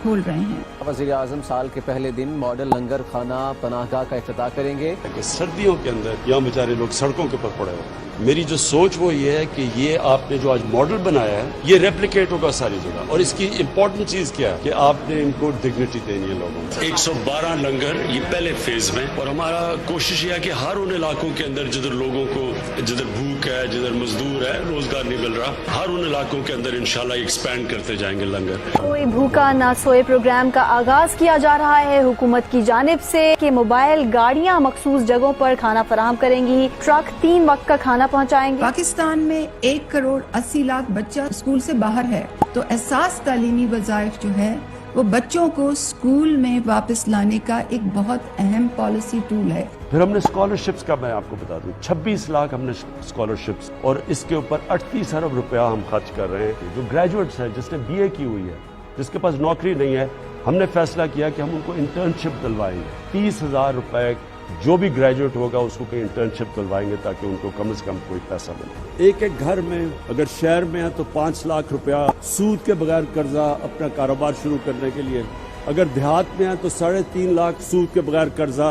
खोल रहे हैं. वज़ीर आज़म साल के पहले दिन मॉडल लंगर खाना पनाहगाह का इफ्तिताह करेंगे. सर्दियों के अंदर यहाँ बेचारे लोग सड़कों के ऊपर पड़े हुए. मेरी जो सोच वो ये है कि ये आपने जो आज मॉडल बनाया है, ये रेप्लिकेट होगा सारी जगह. और इसकी इम्पोर्टेंट चीज क्या है कि आपने इनको डिग्निटी देनी है लोगों को. 112 लंगर ये पहले फेज में, और हमारा कोशिश ये है कि हर उन इलाकों के अंदर जिधर लोगों को, जिधर भूख है, जिधर मजदूर है, रोजगार नहीं मिल रहा, हर उन इलाकों के अंदर इंशाल्लाह एक्सपैंड करते जाएंगे लंगर. कोई भूखा ना सोए प्रोग्राम का आगाज किया जा रहा है हुकूमत की जानिब से कि मोबाइल गाड़ियां मखसूस जगहों पर खाना फराहम करेंगी, ट्रक 3 वक्त का खाना पहुंचाएंगे. पाकिस्तान में 1 करोड़ 80 लाख बच्चा स्कूल से बाहर है, तो एहसास तालीमी वज़ाइफ जो है वो बच्चों को स्कूल में वापस लाने का एक बहुत अहम पॉलिसी टूल है. फिर हमने स्कॉलरशिप्स का, मैं आपको बता दूं, 26 लाख हमने स्कॉलरशिप्स, और इसके ऊपर 38 अरब रुपया हम खर्च कर रहे हैं. जो ग्रेजुएट्स हैं, जिसने BA की हुई है, जिसके पास नौकरी नहीं है, हमने फैसला किया कि हम उनको इंटर्नशिप दिलवाएंगे. 30,000 रुपए जो भी ग्रेजुएट होगा उसको कहीं इंटर्नशिप दिलवाएंगे ताकि उनको कम से कम कोई पैसा मिले. एक एक घर में अगर शहर में है तो 5 लाख रुपया सूद के बगैर कर्जा अपना कारोबार शुरू करने के लिए. अगर देहात में है तो 3.5 लाख सूद के बगैर कर्जा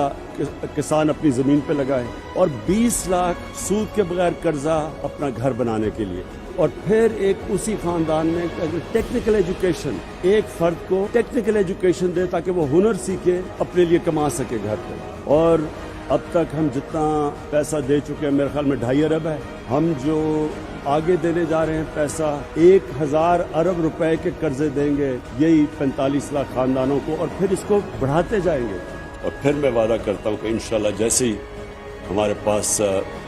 किसान अपनी जमीन पे लगाए, और 20 लाख सूद के बगैर कर्जा अपना घर बनाने के लिए. और फिर एक उसी खानदान में टेक्निकल एजुकेशन, एक फर्द को टेक्निकल एजुकेशन दे ताकि वो हुनर सीखे, अपने लिए कमा सके घर पे. और अब तक हम जितना पैसा दे चुके हैं, मेरे ख्याल में 2.5 अरब है. हम जो आगे देने जा रहे हैं पैसा, 1000 अरब रुपए के कर्जे देंगे यही 45 लाख खानदानों को, और फिर इसको बढ़ाते जाएंगे. और फिर मैं वादा करता हूँ कि इंशाल्लाह जैसे ही हमारे पास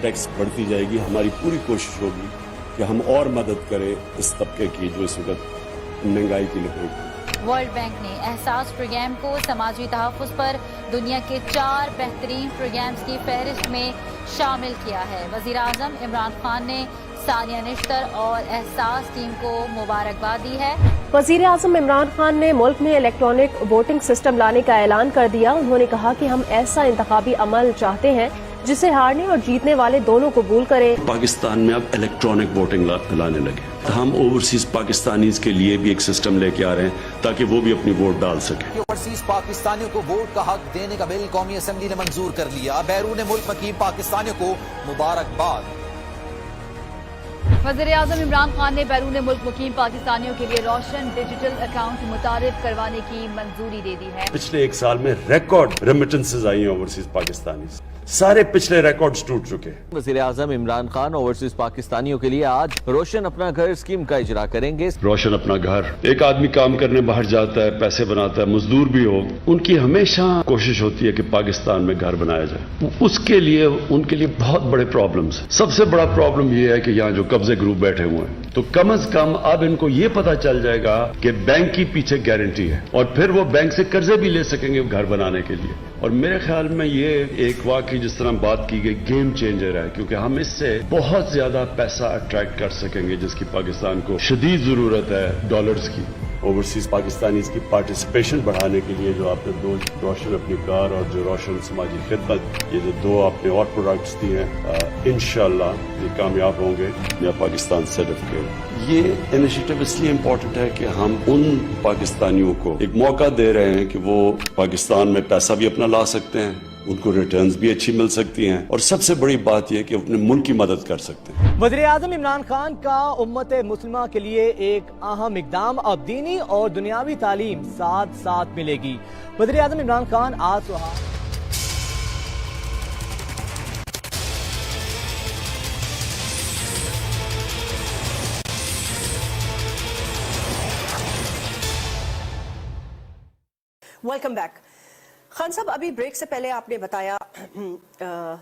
टैक्स बढ़ती जाएगी, हमारी पूरी कोशिश होगी कि हम और मदद करें इस तबके की जो इस वक्त महंगाई की लपेट. वर्ल्ड बैंक ने एहसास प्रोग्राम को समाजी तहफ़्फ़ुज़ पर दुनिया के 4 बेहतरीन प्रोग्राम्स की फहरिस्त में शामिल किया है. वज़ीर आज़म इमरान खान ने सानिया निश्तर और एहसास टीम को मुबारकबाद दी है. वज़ीर आज़म इमरान खान ने मुल्क में इलेक्ट्रॉनिक वोटिंग सिस्टम लाने का ऐलान कर दिया. उन्होंने कहा कि हम ऐसा इंतखाबी अमल चाहते हैं जिसे हारने और जीतने वाले दोनों कबूल करें. पाकिस्तान में अब इलेक्ट्रॉनिक वोटिंग लाने लगे. हम ओवरसीज पाकिस्तानीज के लिए भी एक सिस्टम लेके आ रहे हैं ताकि वो भी अपनी वोट डाल सके. ओवरसीज पाकिस्तानियों को वोट का हक देने का बिल कौमी असेंबली ने मंजूर कर लिया. बैरून मुल्क मकीम पाकिस्तानियों को मुबारकबाद. वज़ीर-ए-आज़म इमरान खान ने बैरून मुल्क मुकीम पाकिस्तानियों के लिए रोशन डिजिटल अकाउंट मुतारिफ करवाने की मंजूरी दे दी है। पिछले एक साल में रिकॉर्ड रेमिटेंसेज आई हैं ओवरसीज पाकिस्तानी से। सारे पिछले रिकॉर्ड्स टूट चुके हैं। वज़ीर-ए-आज़म इमरान खान ओवरसीज पाकिस्तानियों के लिए आज रोशन अपना घर स्कीम का इजरा करेंगे। रोशन अपना घर, एक आदमी काम करने बाहर जाता है, पैसे बनाता है, मजदूर भी हो, उनकी हमेशा कोशिश होती है कि पाकिस्तान में घर बनाया जाए। उसके लिए उनके लिए बहुत बड़े प्रॉब्लम्स हैं। सबसे बड़ा प्रॉब्लम ये है कि यहाँ जो कब्जे ग्रुप बैठे हुए हैं, तो कम से कम अब इनको ये पता चल जाएगा कि बैंक की पीछे गारंटी है और फिर वो बैंक से कर्जे भी ले सकेंगे घर बनाने के लिए। और मेरे ख्याल में ये एक वाकई जिस तरह बात की गई गेम चेंजर है, क्योंकि हम इससे बहुत ज्यादा पैसा अट्रैक्ट कर सकेंगे जिसकी पाकिस्तान को शदीद जरूरत है डॉलर्स की। ओवरसीज पाकिस्तानीज की पार्टिसिपेशन बढ़ाने के लिए जो आपने दो रोशन अपनी कार और जो रोशन समाजी खिदमत, ये जो दो आपने और प्रोडक्ट्स दिए हैं, इंशाल्लाह ये कामयाब होंगे या पाकिस्तान सर्टिफिकेट। ये इनिशिएटिव इसलिए इम्पोर्टेंट है कि हम उन पाकिस्तानियों को एक मौका दे रहे हैं कि वो पाकिस्तान में पैसा भी अपना ला सकते हैं, उनको रिटर्न्स भी अच्छी मिल सकती हैं और सबसे बड़ी बात यह कि अपने मुल्क की मदद कर सकते हैं। वज़ीर-ए-आज़म इमरान खान का उम्मत मुस्लिमा के लिए एक अहम इक़दाम, अब दीनी और दुनियावी तालीम साथ साथ मिलेगी। वज़ीर-ए-आज़म इमरान खान आज वेलकम बैक। खान साहब, अभी ब्रेक से पहले आपने बताया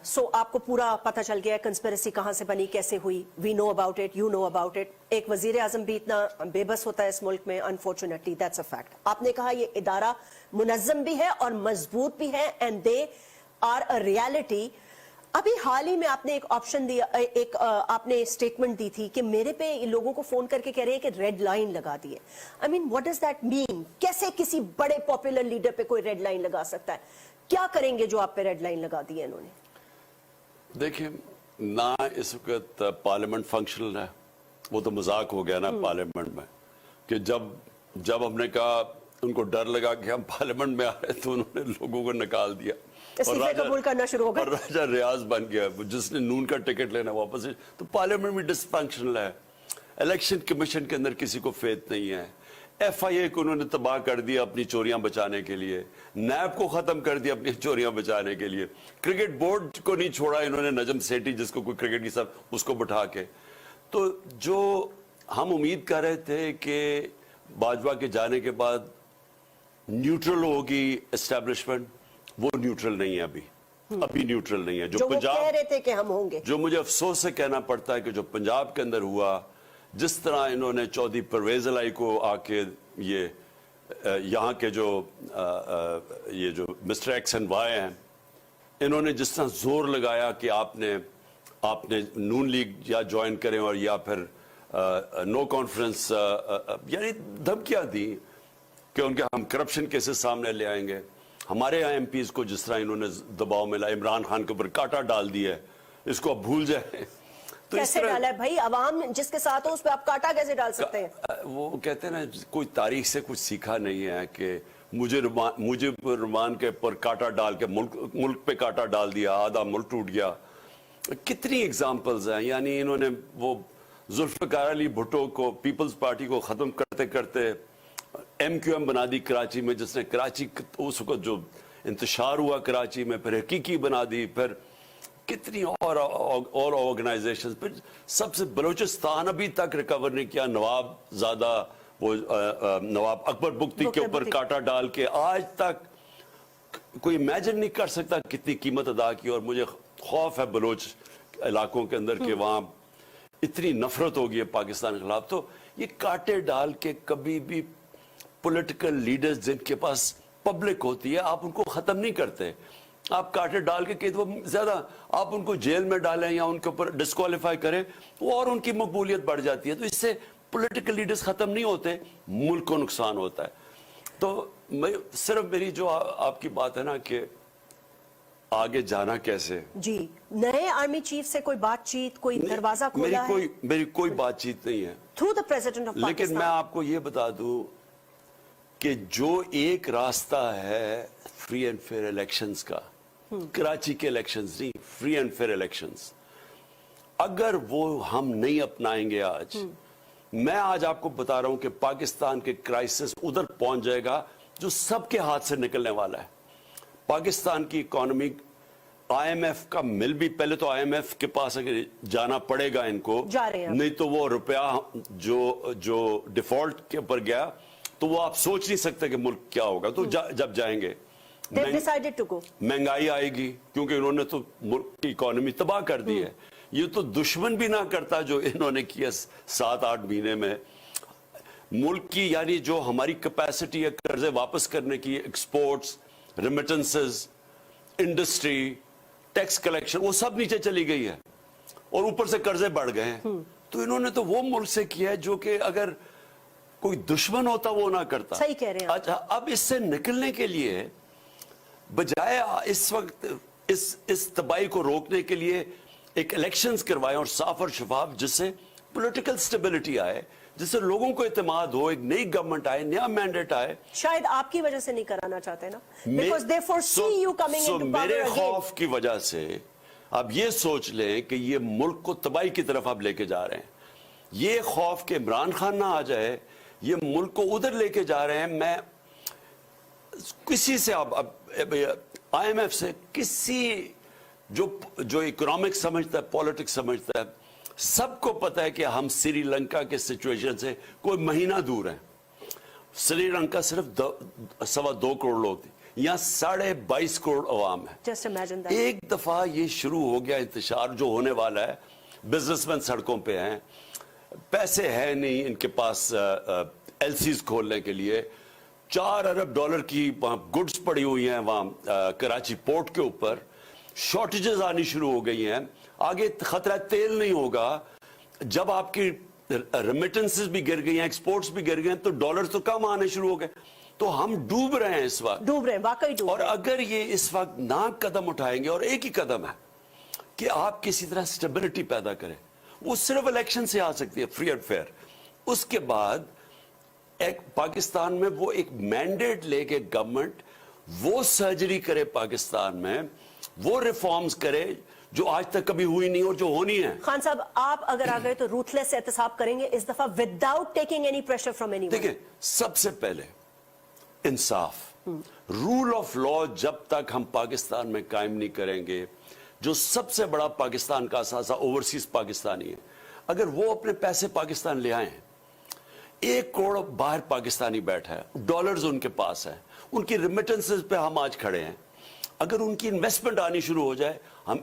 सो आपको पूरा पता चल गया कंस्पिरेसी कहां से बनी, कैसे हुई। We know about it, you know about it. एक वजीर आजम भी इतना बेबस होता है इस मुल्क में, अनफॉर्चुनेटली, दैट्स अ फैक्ट। आपने कहा ये इदारा मुनज़्ज़म भी है और मजबूत भी है and they are a reality. अभी हाल ही में आपने एक ऑप्शन दिया, एक आपने स्टेटमेंट दी थी कि मेरे पे लोगों को फोन करके कह रहे हैं कि रेड लाइन लगा दी है। I mean what does that mean? कैसे किसी बड़े पॉपुलर लीडर पे कोई रेड लाइन लगा सकता है? क्या करेंगे जो आप पे रेड लाइन लगा दी है इन्होंने? देखिए, ना इस वक्त पार्लियामेंट फंक्शनल है, वो तो मजाक हो गया ना पार्लियामेंट में, कि जब हमने कहा, उनको डर लगा कि हम पार्लियामेंट में आ रहे तो उन्होंने लोगों को निकाल दिया इस्तीफे कबूल करना शुरू हो गया और राजा रियाज बन गया, जिसने नून का टिकट लेना वापस। तो पार्लियामेंट में डिसफंक्शनल है। इलेक्शन कमीशन के अंदर किसी को फेथ नहीं है। FIA को उन्होंने तबाह कर दिया अपनी चोरियां बचाने के लिए, नैब को खत्म कर दिया अपनी चोरियां बचाने के लिए, क्रिकेट बोर्ड को नहीं छोड़ा इन्होंने, नजम सेठी जिसको कोई क्रिकेट की सब उसको बिठा के। तो जो हम उम्मीद कर रहे थे कि बाजवा के जाने के बाद न्यूट्रल होगी एस्टेब्लिशमेंट, वो न्यूट्रल नहीं है। अभी न्यूट्रल नहीं है। जो पंजाब कह रहे थे कि हम होंगे, जो मुझे अफसोस से कहना पड़ता है कि जो पंजाब के अंदर हुआ, जिस तरह इन्होंने चौधरी परवेज अलाई को आके ये यहाँ के जो ये जो मिस्टर एक्स एंड वाई हैं, इन्होंने जिस तरह जोर लगाया कि आपने नून लीग या ज्वाइन करें और या फिर नो कॉन्फ्रेंस, यानी धमकियां दी कि उनके हम करप्शन केसेस सामने ले आएंगे। हमारे यहाँ MPs को जिस तरह इन्होंने दबाव में लाया, इमरान खान के ऊपर कांटा डाल दिया है, इसको अब भूल जाए। तो कैसे डाला है भाई? अवाम जिसके साथ हो उस पे आप कांटा कैसे डाल सकते हैं? वो कहते हैं ना, कोई तारीख से कुछ सीखा नहीं है कि मुझे रुमान के ऊपर कांटा डाल के मुल्क पे कांटा डाल दिया, आधा मुल्क टूट गया। कितनी एग्जाम्पल्स हैं। यानी इन्होंने वो जुल्फ़िकार अली भुट्टो को, पीपल्स पार्टी को खत्म करते करते MQM बना दी कराची में, जिसने कराची उस वक्त जो इंतशार हुआ कराची में, फिर हकीकी बना दी, फिर कितनी और ऑर्गेनाइजेशंस, फिर सबसे बलूचिस्तान अभी तक रिकवर नहीं किया। नवाब ज़ादा, वो नवाब अकबर बुख्ती के ऊपर कांटा डाल के आज तक कोई इमेजिन नहीं कर सकता कितनी कीमत अदा की। और मुझे खौफ है बलोच इलाकों के अंदर कि वहाँ इतनी नफरत होगी है पाकिस्तान के खिलाफ। तो ये कांटे डाल के कभी भी पॉलिटिकल लीडर्स जिनके पास पब्लिक होती है, आप उनको खत्म नहीं करते। आप कांटे डाल के वो ज्यादा आप उनको जेल में डालें या उनके ऊपर डिस्क्वालीफाई करें तो और उनकी मकबूलियत बढ़ जाती है। तो इससे पॉलिटिकल लीडर्स खत्म नहीं होते, मुल्क को नुकसान होता है। तो मैं सिर्फ मेरी जो आपकी बात है ना कि आगे जाना कैसे, जी, नए आर्मी चीफ से कोई बातचीत, कोई दरवाजा खोला है? मेरी कोई बातचीत नहीं है through the president of Pakistan. लेकिन मैं आपको ये बता दूं कि जो एक रास्ता है फ्री एंड फेयर इलेक्शंस का, कराची के इलेक्शंस नहीं, फ्री एंड फेयर इलेक्शंस, اگر وہ ہم نہیں اپنائیں گے آج، میں آج آپ کو بتا رہا ہوں کہ پاکستان کے کرائسس ادھر پہنچ جائے گا جو سب کے ہاتھ سے نکلنے والا ہے. پاکستان کی اکانومی آئی ایم ایف کا مل بھی، پہلے تو آئی ایم ایف کے پاس اگر جانا پڑے گا ان کو، نہیں تو وہ روپیہ جو ڈیفالٹ کے اوپر گیا تو وہ آپ سوچ نہیں سکتے کہ ملک کیا ہوگا. تو جب جائیں گے مہنگائی آئے گی، کیونکہ انہوں نے تو ملک کی اکانومی تباہ کر دی ہے. یہ تو دشمن بھی نہ کرتا جو انہوں نے کیا 7-8 مہینے میں. ملک کی یعنی جو ہماری کیپیسٹی ہے قرضے واپس کرنے کی، exports, remittances, industry, tax collection, وہ سب نیچے چلی گئی ہے اور اوپر سے قرضے بڑھ گئے ہیں. تو انہوں نے تو وہ ملک سے کیا ہے جو کہ اگر کوئی دشمن ہوتا وہ نہ کرتا. صحیح کہہ رہے ہیں. اچھا، اب اس سے نکلنے کے لیے بجائے اس وقت اس تباہی کو روکنے کے لیے ایک الیکشنز کروائیں اور صاف اور شفاف، جس سے پولیٹیکل سٹیبلٹی آئے، جس سے لوگوں کو اعتماد ہو، ایک نئی گورنمنٹ آئے، نیا مینڈیٹ آئے. شاید آپ کی وجہ سے نہیں کرانا چاہتے نا، because they foresee you coming into power میرے again. خوف کی وجہ سے اب یہ سوچ لیں کہ یہ ملک کو تباہی کی طرف اب لے کے جا رہے ہیں. یہ خوف کہ عمران خان نہ آ جائے، یہ ملک کو ادھر لے کے جا رہے ہیں. میں کسی سے اب آئی ایم ایف سے کسی جو اکنامک سمجھتا ہے، پولیٹکس سمجھتا ہے، سب کو پتا ہے کہ ہم سری لنکا کے سچویشن سے کوئی مہینہ دور ہیں. سری لنکا صرف 2.25 کروڑ لوگ تھے، یہاں 22.5 کروڑ عوام ہے. Just imagine that. ایک دفعہ یہ شروع ہو گیا انتشار جو ہونے والا ہے. بزنس مین سڑکوں پہ ہیں، پیسے ہیں نہیں ان کے پاس ایل سیز کھولنے کے لیے. $4 ارب کی وہاں گڈز پڑی ہوئی ہیں وہاں کراچی پورٹ کے اوپر. شارٹیجز آنی شروع ہو گئی ہیں. آگے خطرہ تیل نہیں ہوگا. جب آپ کی ریمیٹنسز بھی گر گئی ہیں، ایکسپورٹس بھی گر گئے ہیں، تو ڈالر تو کم آنے شروع ہو گئے. تو ہم ڈوب رہے ہیں اس وقت، ڈوب رہے ہیں، واقعی ڈوب اور رہے ہیں. اگر یہ اس وقت نہ قدم اٹھائیں گے، اور ایک ہی قدم ہے کہ آپ کسی طرح سٹیبلٹی پیدا کریں، وہ صرف الیکشن سے آ سکتی ہے، فری اینڈ فیئر. اس کے بعد ایک پاکستان میں وہ ایک مینڈیٹ لے کے گورنمنٹ وہ سرجری کرے پاکستان میں، وہ ریفارمز کرے جو آج تک کبھی ہوئی نہیں اور جو ہونی ہے. خان صاحب، آپ اگر آ گئے تو روتھلیس احتساب کریں گے اس دفعہ without taking any pressure from any one? دیکھیں، سب سے پہلے انصاف، رول آف لا جب تک ہم پاکستان میں قائم نہیں کریں گے، جو سب سے بڑا پاکستان کا اثاثہ اوورسیز پاکستانی ہے، اگر وہ اپنے پیسے پاکستان لے آئیں، 1 کروڑ باہر پاکستانی بیٹھا ہے، ڈالرز ان کے پاس ہیں، ان کی ریمیٹنسز پہ ہم آج کھڑے ہیں. اگر ان کی انویسٹمنٹ آنی شروع ہو جائے، ہم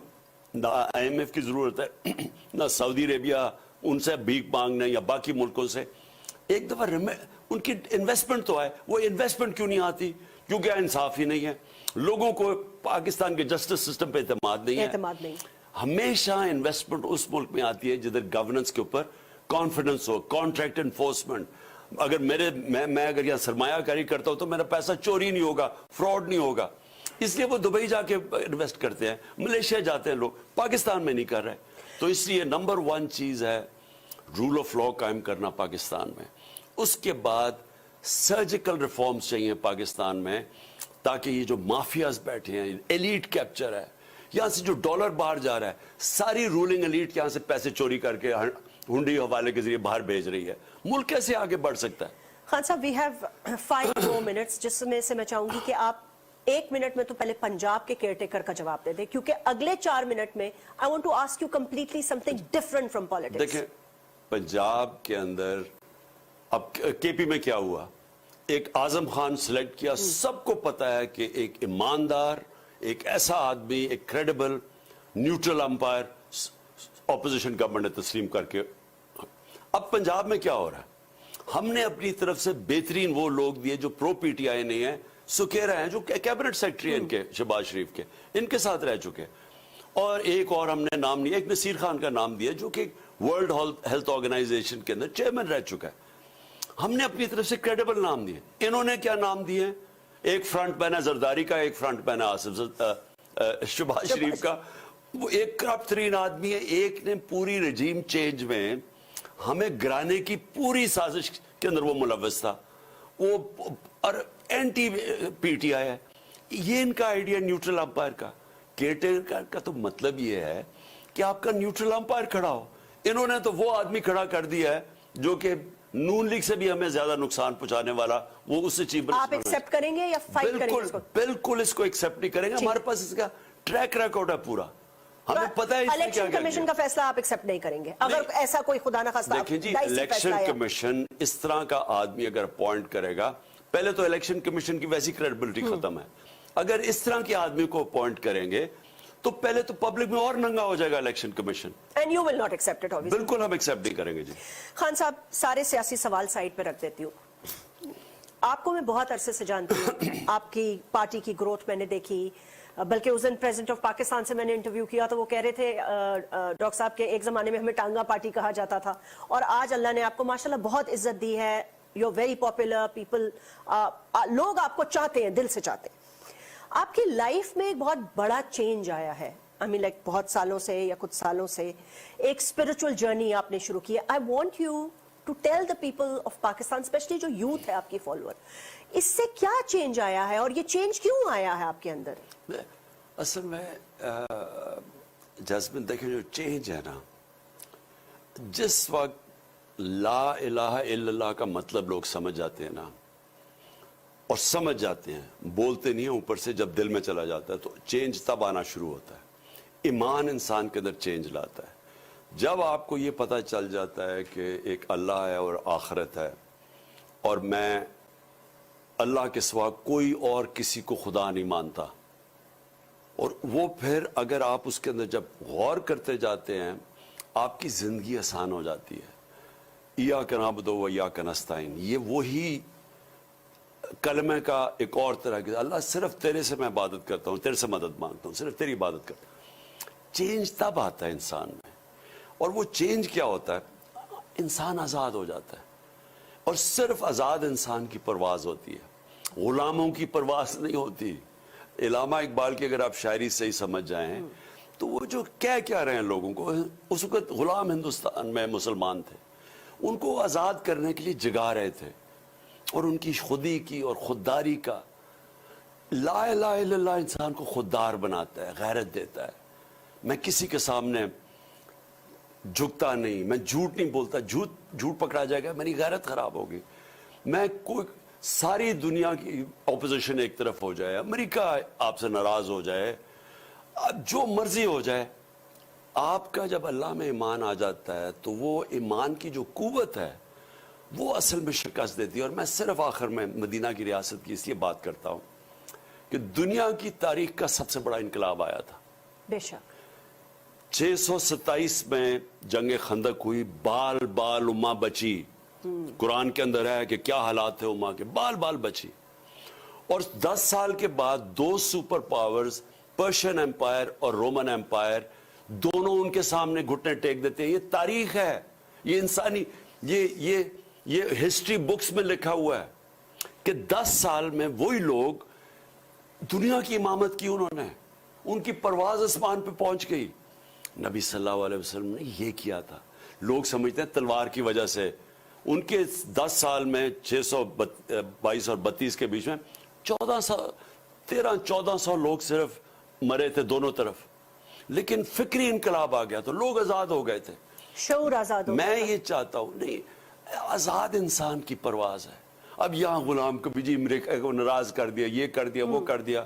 نہ آئی ایم ایف کی ضرورت ہے، نہ سعودی عربیہ ان سے بھیک مانگنے یا باقی ملکوں سے. ایک دفعہ ان کی انویسٹمنٹ تو آئے. وہ انویسٹمنٹ کیوں نہیں آتی؟ کیونکہ انصاف ہی نہیں ہے. لوگوں کو پاکستان کے جسٹس سسٹم پہ اعتماد نہیں ہے. ہمیشہ انویسٹمنٹ اس ملک میں آتی ہے جدھر گورننس کے اوپر کانفیڈنس ہو، کانٹریکٹ انفورسمنٹ. اگر میں اگر یہاں سرمایہ کاری کرتا ہوں تو میرا پیسہ چوری نہیں ہوگا، فراڈ نہیں ہوگا. اس لیے وہ دبئی جا کے انویسٹ کرتے ہیں، ملیشیا جاتے ہیں لوگ، پاکستان میں نہیں کر رہے. تو اس لیے نمبر 1 چیز ہے رول آف لا قائم کرنا پاکستان میں. اس کے بعد سرجیکل ریفارمز چاہیے پاکستان میں، تاکہ یہ جو مافیاز بیٹھے ہیں، ایلیٹ کیپچر ہے، یہاں سے جو ڈالر باہر جا رہا ہے، ساری رولنگ ایلیٹ یہاں سے پیسے چوری کر کے ہنڈی حوالے کے ذریعے باہر بھیج رہی ہے. ملک کیسے آگے بڑھ سکتا ہے؟ خان صاحب، وی ہیو 5 more minutes، جس میں سے میں چاہوں گی کہ آپ 1 منٹ میں تو پہلے پنجاب کے کیئر ٹیکر کا جواب دے دیں، کیونکہ اگلے 4 منٹ میں I want to ask you completely something different from politics. دیکھیں، پنجاب کے اندر اب کے پی میں کیا ہوا؟ ایک اعظم خان سلیکٹ کیا. سب کو پتا ہے کہ ایک ایماندار، ایک ایسا آدمی، ایک credible neutral umpire opposition government نے تسلیم کر کے. اب پنجاب میں کیا ہو رہا ہے؟ ہم نے اپنی طرف سے بہترین وہ لوگ دیے جو پرو پی ٹی آئی نہیں ہیں. سکھیرا ہیں جو کیبنٹ سیکرٹری ہیں ان کے، شہباز شریف کے، ان کے ساتھ رہ چکے. اور ایک اور ہم نے نام لیا، ایک نصیر خان کا نام دیا جو کہ ورلڈ ہیلتھ آرگنائزیشن کے اندر چیئرمین رہ چکا ہے. ہم نے اپنی طرف سے کریڈیبل نام دیے. انہوں نے کیا نام دیے؟ ایک فرنٹ مین ہے زرداری کا، ایک فرنٹ مین ہے شہباز شریف کا. وہ ایک کرپٹ ترین آدمی ہے. ایک نے پوری رجیم چینج میں ہمیں گرانے کی پوری سازش کے اندر وہ ملوث تھا. وہ اور اینٹی پی ٹی آئی ہے. یہ ان کا آئیڈیا نیوٹرل امپائر کا. کیئر ٹیکر کا تو مطلب یہ ہے کہ آپ کا نیوٹرل امپائر کھڑا ہو. انہوں نے تو وہ آدمی کھڑا کر دیا ہے جو کہ نون لیگ سے بھی ہمیں زیادہ نقصان پہنچانے والا, وہ اس سے چیف آپ ایکسپٹ کریں گے یا فائٹ کریں گے اس کو؟ بالکل اس کو ایکسپٹ نہیں کریں گے. ہمارے پاس اس کا ٹریک ریکارڈ ہے پورا, ہمیں پتہ ہے الیکشن کمیشن کا فیصلہ آپ ایکسپٹ نہیں کریں گے اگر ایسا کوئی خدا نہ خواستہ؟ دیکھیں جی, الیکشن کمیشن اس طرح کا آدمی اگر اپوائنٹ کرے گا, پہلے تو الیکشن کمیشن کی ویسی کریڈیبلٹی ختم ہے. اگر اس طرح کے آدمی کو اپوائنٹ کریں گے تو پہلے تو پبلک میں اور ننگا ہو جائے گا election commission. And you will not accept it obviously. بالکل ہم ایکسپٹ نہیں کریں گے جی. خان صاحب, سارے سیاسی سوال سائڈ پہ رکھ دیتی ہوں. آپ کو میں بہت عرصے سے جانتی ہوں, آپ کی پارٹی کی گروتھ میں نے دیکھی, بلکہ اس دن پریزیڈنٹ آف پاکستان سے میں نے انٹرویو کیا تو وہ کہہ رہے تھے ڈاکٹر صاحب کے ایک زمانے میں ہمیں ٹانگا پارٹی کہا جاتا تھا, اور آج اللہ نے آپ کو ماشاءاللہ بہت عزت دی ہے. You are very popular, people, لوگ آپ کو چاہتے ہیں, دل سے چاہتے ہیں. آپ کی لائف میں ایک بہت بڑا چینج آیا ہے, لائک بہت سالوں سے یا کچھ سالوں سے ایک اسپرچل جرنی آپ نے شروع کی ہے. I want you to tell the people of Pakistan, especially جو یوتھ ہے آپ کی فالوور, اس سے کیا چینج آیا ہے اور یہ چینج کیوں آیا ہے آپ کے اندر؟ اصل میں جذبہ دیکھیں, جو چینج ہے نا, جس وقت لا الہ الا اللہ کا مطلب لوگ سمجھ جاتے ہیں نا, اور سمجھ جاتے ہیں, بولتے نہیں ہیں اوپر سے, جب دل میں چلا جاتا ہے تو چینج تب آنا شروع ہوتا ہے. ایمان انسان کے اندر چینج لاتا ہے. جب آپ کو یہ پتہ چل جاتا ہے کہ ایک اللہ ہے اور آخرت ہے, اور میں اللہ کے سوا کوئی اور کسی کو خدا نہیں مانتا, اور وہ پھر اگر آپ اس کے اندر جب غور کرتے جاتے ہیں, آپ کی زندگی آسان ہو جاتی ہے. ایاک نعبد و ایاک نستعین, یہ وہی کلمے کا ایک اور طرح کی, اللہ صرف تیرے سے میں عبادت کرتا ہوں, تیرے سے مدد مانگتا ہوں, صرف تیری عبادت کرتا ہوں. چینج تب آتا ہے انسان میں, اور وہ چینج کیا ہوتا ہے, انسان آزاد ہو جاتا ہے, اور صرف آزاد انسان کی پرواز ہوتی ہے, غلاموں کی پرواز نہیں ہوتی. علامہ اقبال کی اگر آپ شاعری سے ہی سمجھ جائیں تو وہ جو کیا رہے ہیں لوگوں کو, اس وقت غلام ہندوستان میں مسلمان تھے, ان کو آزاد کرنے کے لیے جگا رہے تھے, اور ان کی خودی کی اور خودداری کا, لا الہ الا اللہ انسان کو خوددار بناتا ہے, غیرت دیتا ہے. میں کسی کے سامنے جھکتا نہیں, میں جھوٹ نہیں بولتا, جھوٹ پکڑا جائے گا میری غیرت خراب ہوگی. میں کوئی ساری دنیا کی اپوزیشن ایک طرف ہو جائے, امریکہ آپ سے ناراض ہو جائے, جو مرضی ہو جائے, آپ کا جب اللہ میں ایمان آ جاتا ہے تو وہ ایمان کی جو قوت ہے وہ اصل میں شکست دیتی ہے. اور میں صرف آخر میں مدینہ کی ریاست کی اس لیے بات کرتا ہوں کہ دنیا کی تاریخ کا سب سے بڑا انقلاب آیا تھا. بے شک 627 میں جنگ خندق ہوئی, بال بال امہ بچی. قرآن کے اندر ہے کہ کیا حالات تھے امہ کے, بال بال بچی. اور 10 سال کے بعد 2 سپر پاورز, پرشین ایمپائر اور رومن ایمپائر, دونوں ان کے سامنے گھٹنے ٹیک دیتے ہیں. یہ تاریخ ہے, یہ انسانی, یہ ہسٹری بکس میں لکھا ہوا ہے کہ 10 سال میں وہی لوگ دنیا کی امامت کی, انہوں نے, ان کی پرواز آسمان پہ پہنچ گئی. نبی صلی اللہ علیہ وسلم نے یہ کیا تھا. لوگ سمجھتے ہیں تلوار کی وجہ سے, ان کے 10 سال میں 622 اور 32 کے بیچ میں 1400 لوگ صرف مرے تھے دونوں طرف, لیکن فکری انقلاب آ گیا تو لوگ آزاد ہو گئے تھے, شعور آزاد ہو گیا. میں یہ چاہتا ہوں, نہیں, آزاد انسان کی پرواز ہے. اب یہاں غلام کبھی جی امریکہ کو ناراض کر دیا, یہ کر دیا, وہ کر دیا,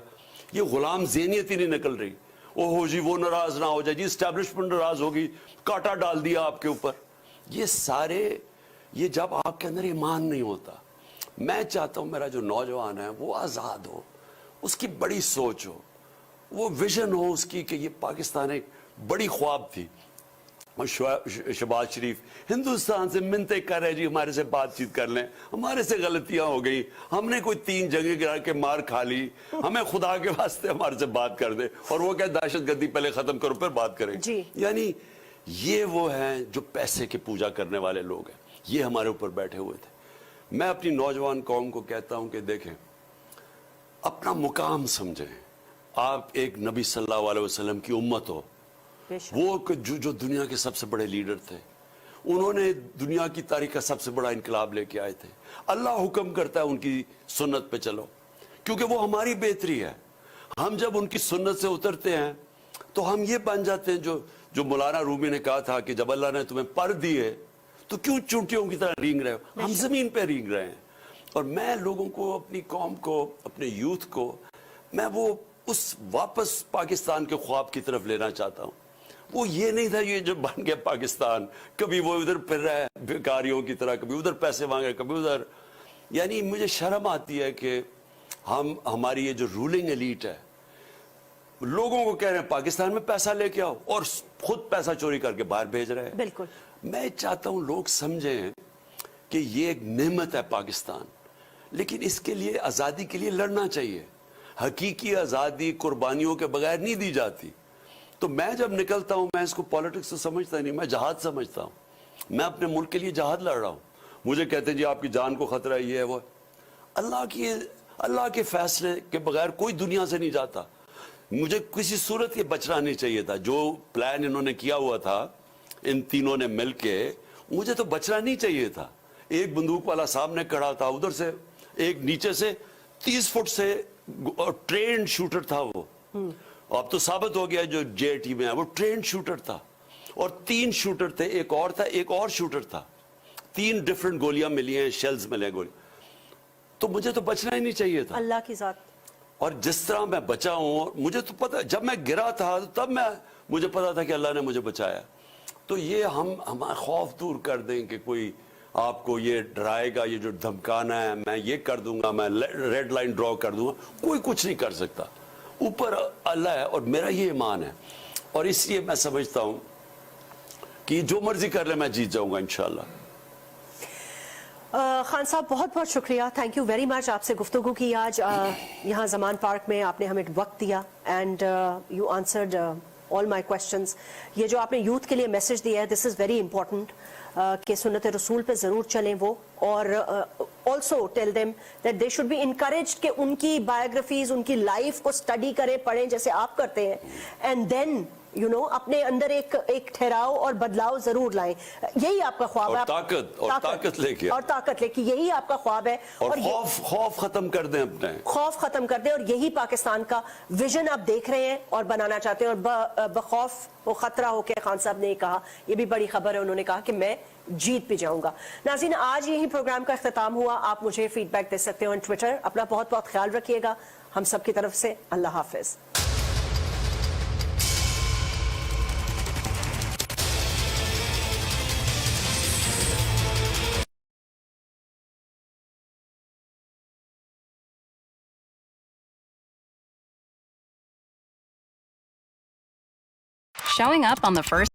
یہ غلام ذہنیت ہی نہیں نکل رہی. او ہو جی وہ ناراض نہ ہو جائے, جی اسٹیبلشمنٹ ناراض ہوگی, کاٹا ڈال دیا آپ کے اوپر. یہ سارے, یہ جب آپ کے اندر ایمان نہیں ہوتا. میں چاہتا ہوں میرا جو نوجوان ہے وہ آزاد ہو, اس کی بڑی سوچ ہو, وہ ویژن ہو اس کی کہ یہ پاکستان ایک بڑی خواب تھی. شہباز شریف ہندوستان سے منتیں کر رہے, جی ہمارے سے بات چیت کر لیں, ہمارے سے غلطیاں ہو گئی, ہم نے کوئی 3 جنگیں گرا کے مار کھا لی, ہمیں خدا کے واسطے ہمارے سے بات کر دے, اور وہ کہ دہشت گردی پہلے ختم کرو پھر بات کریں. یعنی یہ وہ ہیں جو پیسے کی پوجا کرنے والے لوگ ہیں, یہ ہمارے اوپر بیٹھے ہوئے تھے. میں اپنی نوجوان قوم کو کہتا ہوں کہ دیکھیں, اپنا مقام سمجھیں. آپ ایک نبی صلی اللہ علیہ وسلم کی امت ہو, وہ جو دنیا کے سب سے بڑے لیڈر تھے, انہوں نے دنیا کی تاریخ کا سب سے بڑا انقلاب لے کے آئے تھے. اللہ حکم کرتا ہے ان کی سنت پہ چلو, کیونکہ وہ ہماری بہتری ہے. ہم جب ان کی سنت سے اترتے ہیں तो हम ये बन जाते हैं जो मौलाना रूमी ने कहा था कि जब अल्लाह ने तुम्हें पर दिए तो क्यों चूंटियों की तरह रींग रहे हो। हम जमीन पे रींग रहे हैं। और मैं लोगों को, अपनी कौम को, अपने यूथ को, मैं वो उस वापस पाकिस्तान के ख्वाब की तरफ लेना चाहता हूँ। वो ये नहीं था ये जो बन गया पाकिस्तान, कभी वो इधर फिर रहा है भिखारियों की तरह, कभी उधर पैसे मांगे, कभी उधर। यानी मुझे शर्म आती है कि हमारी ये जो रूलिंग एलीट है, लोगों को कह रहे हैं पाकिस्तान में पैसा लेके आओ और खुद पैसा चोरी करके बाहर भेज रहे हैं। बिल्कुल। मैं चाहता हूं लोग समझें कि ये एक नेमत है पाकिस्तान, लेकिन इसके लिए आजादी के लिए लड़ना चाहिए। हकीकी आजादी कुर्बानियों के बगैर नहीं दी जाती। तो मैं जब निकलता हूं, मैं इसको पॉलिटिक्स तो समझता नहीं, मैं जहाद समझता हूं। मैं अपने मुल्क के लिए जहाद लड़ रहा हूं। मुझे कहते हैं जी आपकी जान को खतरा है, ये है वो। अल्लाह के फैसले के बगैर कोई दुनिया से नहीं जाता। मुझे किसी सूरत ये बचना नहीं चाहिए था। जो प्लान इन्होंने किया हुआ था, इन तीनों ने मिलके, मुझे तो बचना नहीं चाहिए था। एक बंदूक वाला सामने खड़ा था, उधर से एक नीचे से 30 फुट से ट्रेंड शूटर था वो। अब तो साबित हो गया जो जेटी में है वो ट्रेंड शूटर था। और 3 शूटर थे, एक और था, एक और शूटर था। 3 डिफरेंट गोलियां मिली हैं, शेल्स मिले गोली। तो मुझे तो बचना ही नहीं चाहिए था। अल्लाह की जात। और जिस तरह मैं बचा हूं, मुझे तो पता, जब मैं गिरा था तब मुझे पता था कि अल्लाह ने मुझे बचाया। तो ये हमारा खौफ दूर कर दें कि कोई आपको ये डराएगा, ये जो धमकाना है, मैं ये कर दूंगा, मैं रेड लाइन ड्रॉ कर दूंगा, कोई कुछ नहीं कर सकता। ऊपर अल्लाह है और मेरा ये ईमान है। और इसलिए मैं समझता हूं कि जो मर्जी कर ले मैं जीत जाऊंगा इंशाल्लाह। खान साहब बहुत बहुत शुक्रिया, थैंक यू वेरी मच। आपसे गुफ्तगू की आज यहाँ जमान पार्क में, आपने हमें वक्त दिया and you answered all my questions. ये जो आपने यूथ के लिए मैसेज दिया है, दिस इज़ वेरी इंपॉर्टेंट कि सुन्नत रसूल पे ज़रूर चलें वो। और also tell them that they should be encouraged कि उनकी बायोग्राफीज, उनकी लाइफ को स्टडी करें, पढ़ें जैसे आप करते हैं, एंड देन यू नो अपने अंदर एक ठहराव और बदलाव जरूर लाएं। यही आपका ख्वाब है। ताकत लेके, और ताकत लेके, यही आपका ख्वाब है। और खौफ खत्म कर दें, अपने खौफ खत्म कर दें। और यही पाकिस्तान का विजन आप देख रहे हैं और बनाना चाहते हैं। और बखौफ वो खतरा हो के खान साहब ने कहा, ये भी बड़ी खबर है, उन्होंने कहा कि मैं जीत भी जाऊंगा। नाज़रीन, आज यही प्रोग्राम का इख्तिताम हुआ। आप मुझे फीडबैक दे सकते हो ऑन ट्विटर। अपना बहुत बहुत ख्याल रखिएगा। हम सब की तरफ से अल्लाह हाफिज। Showing up on the first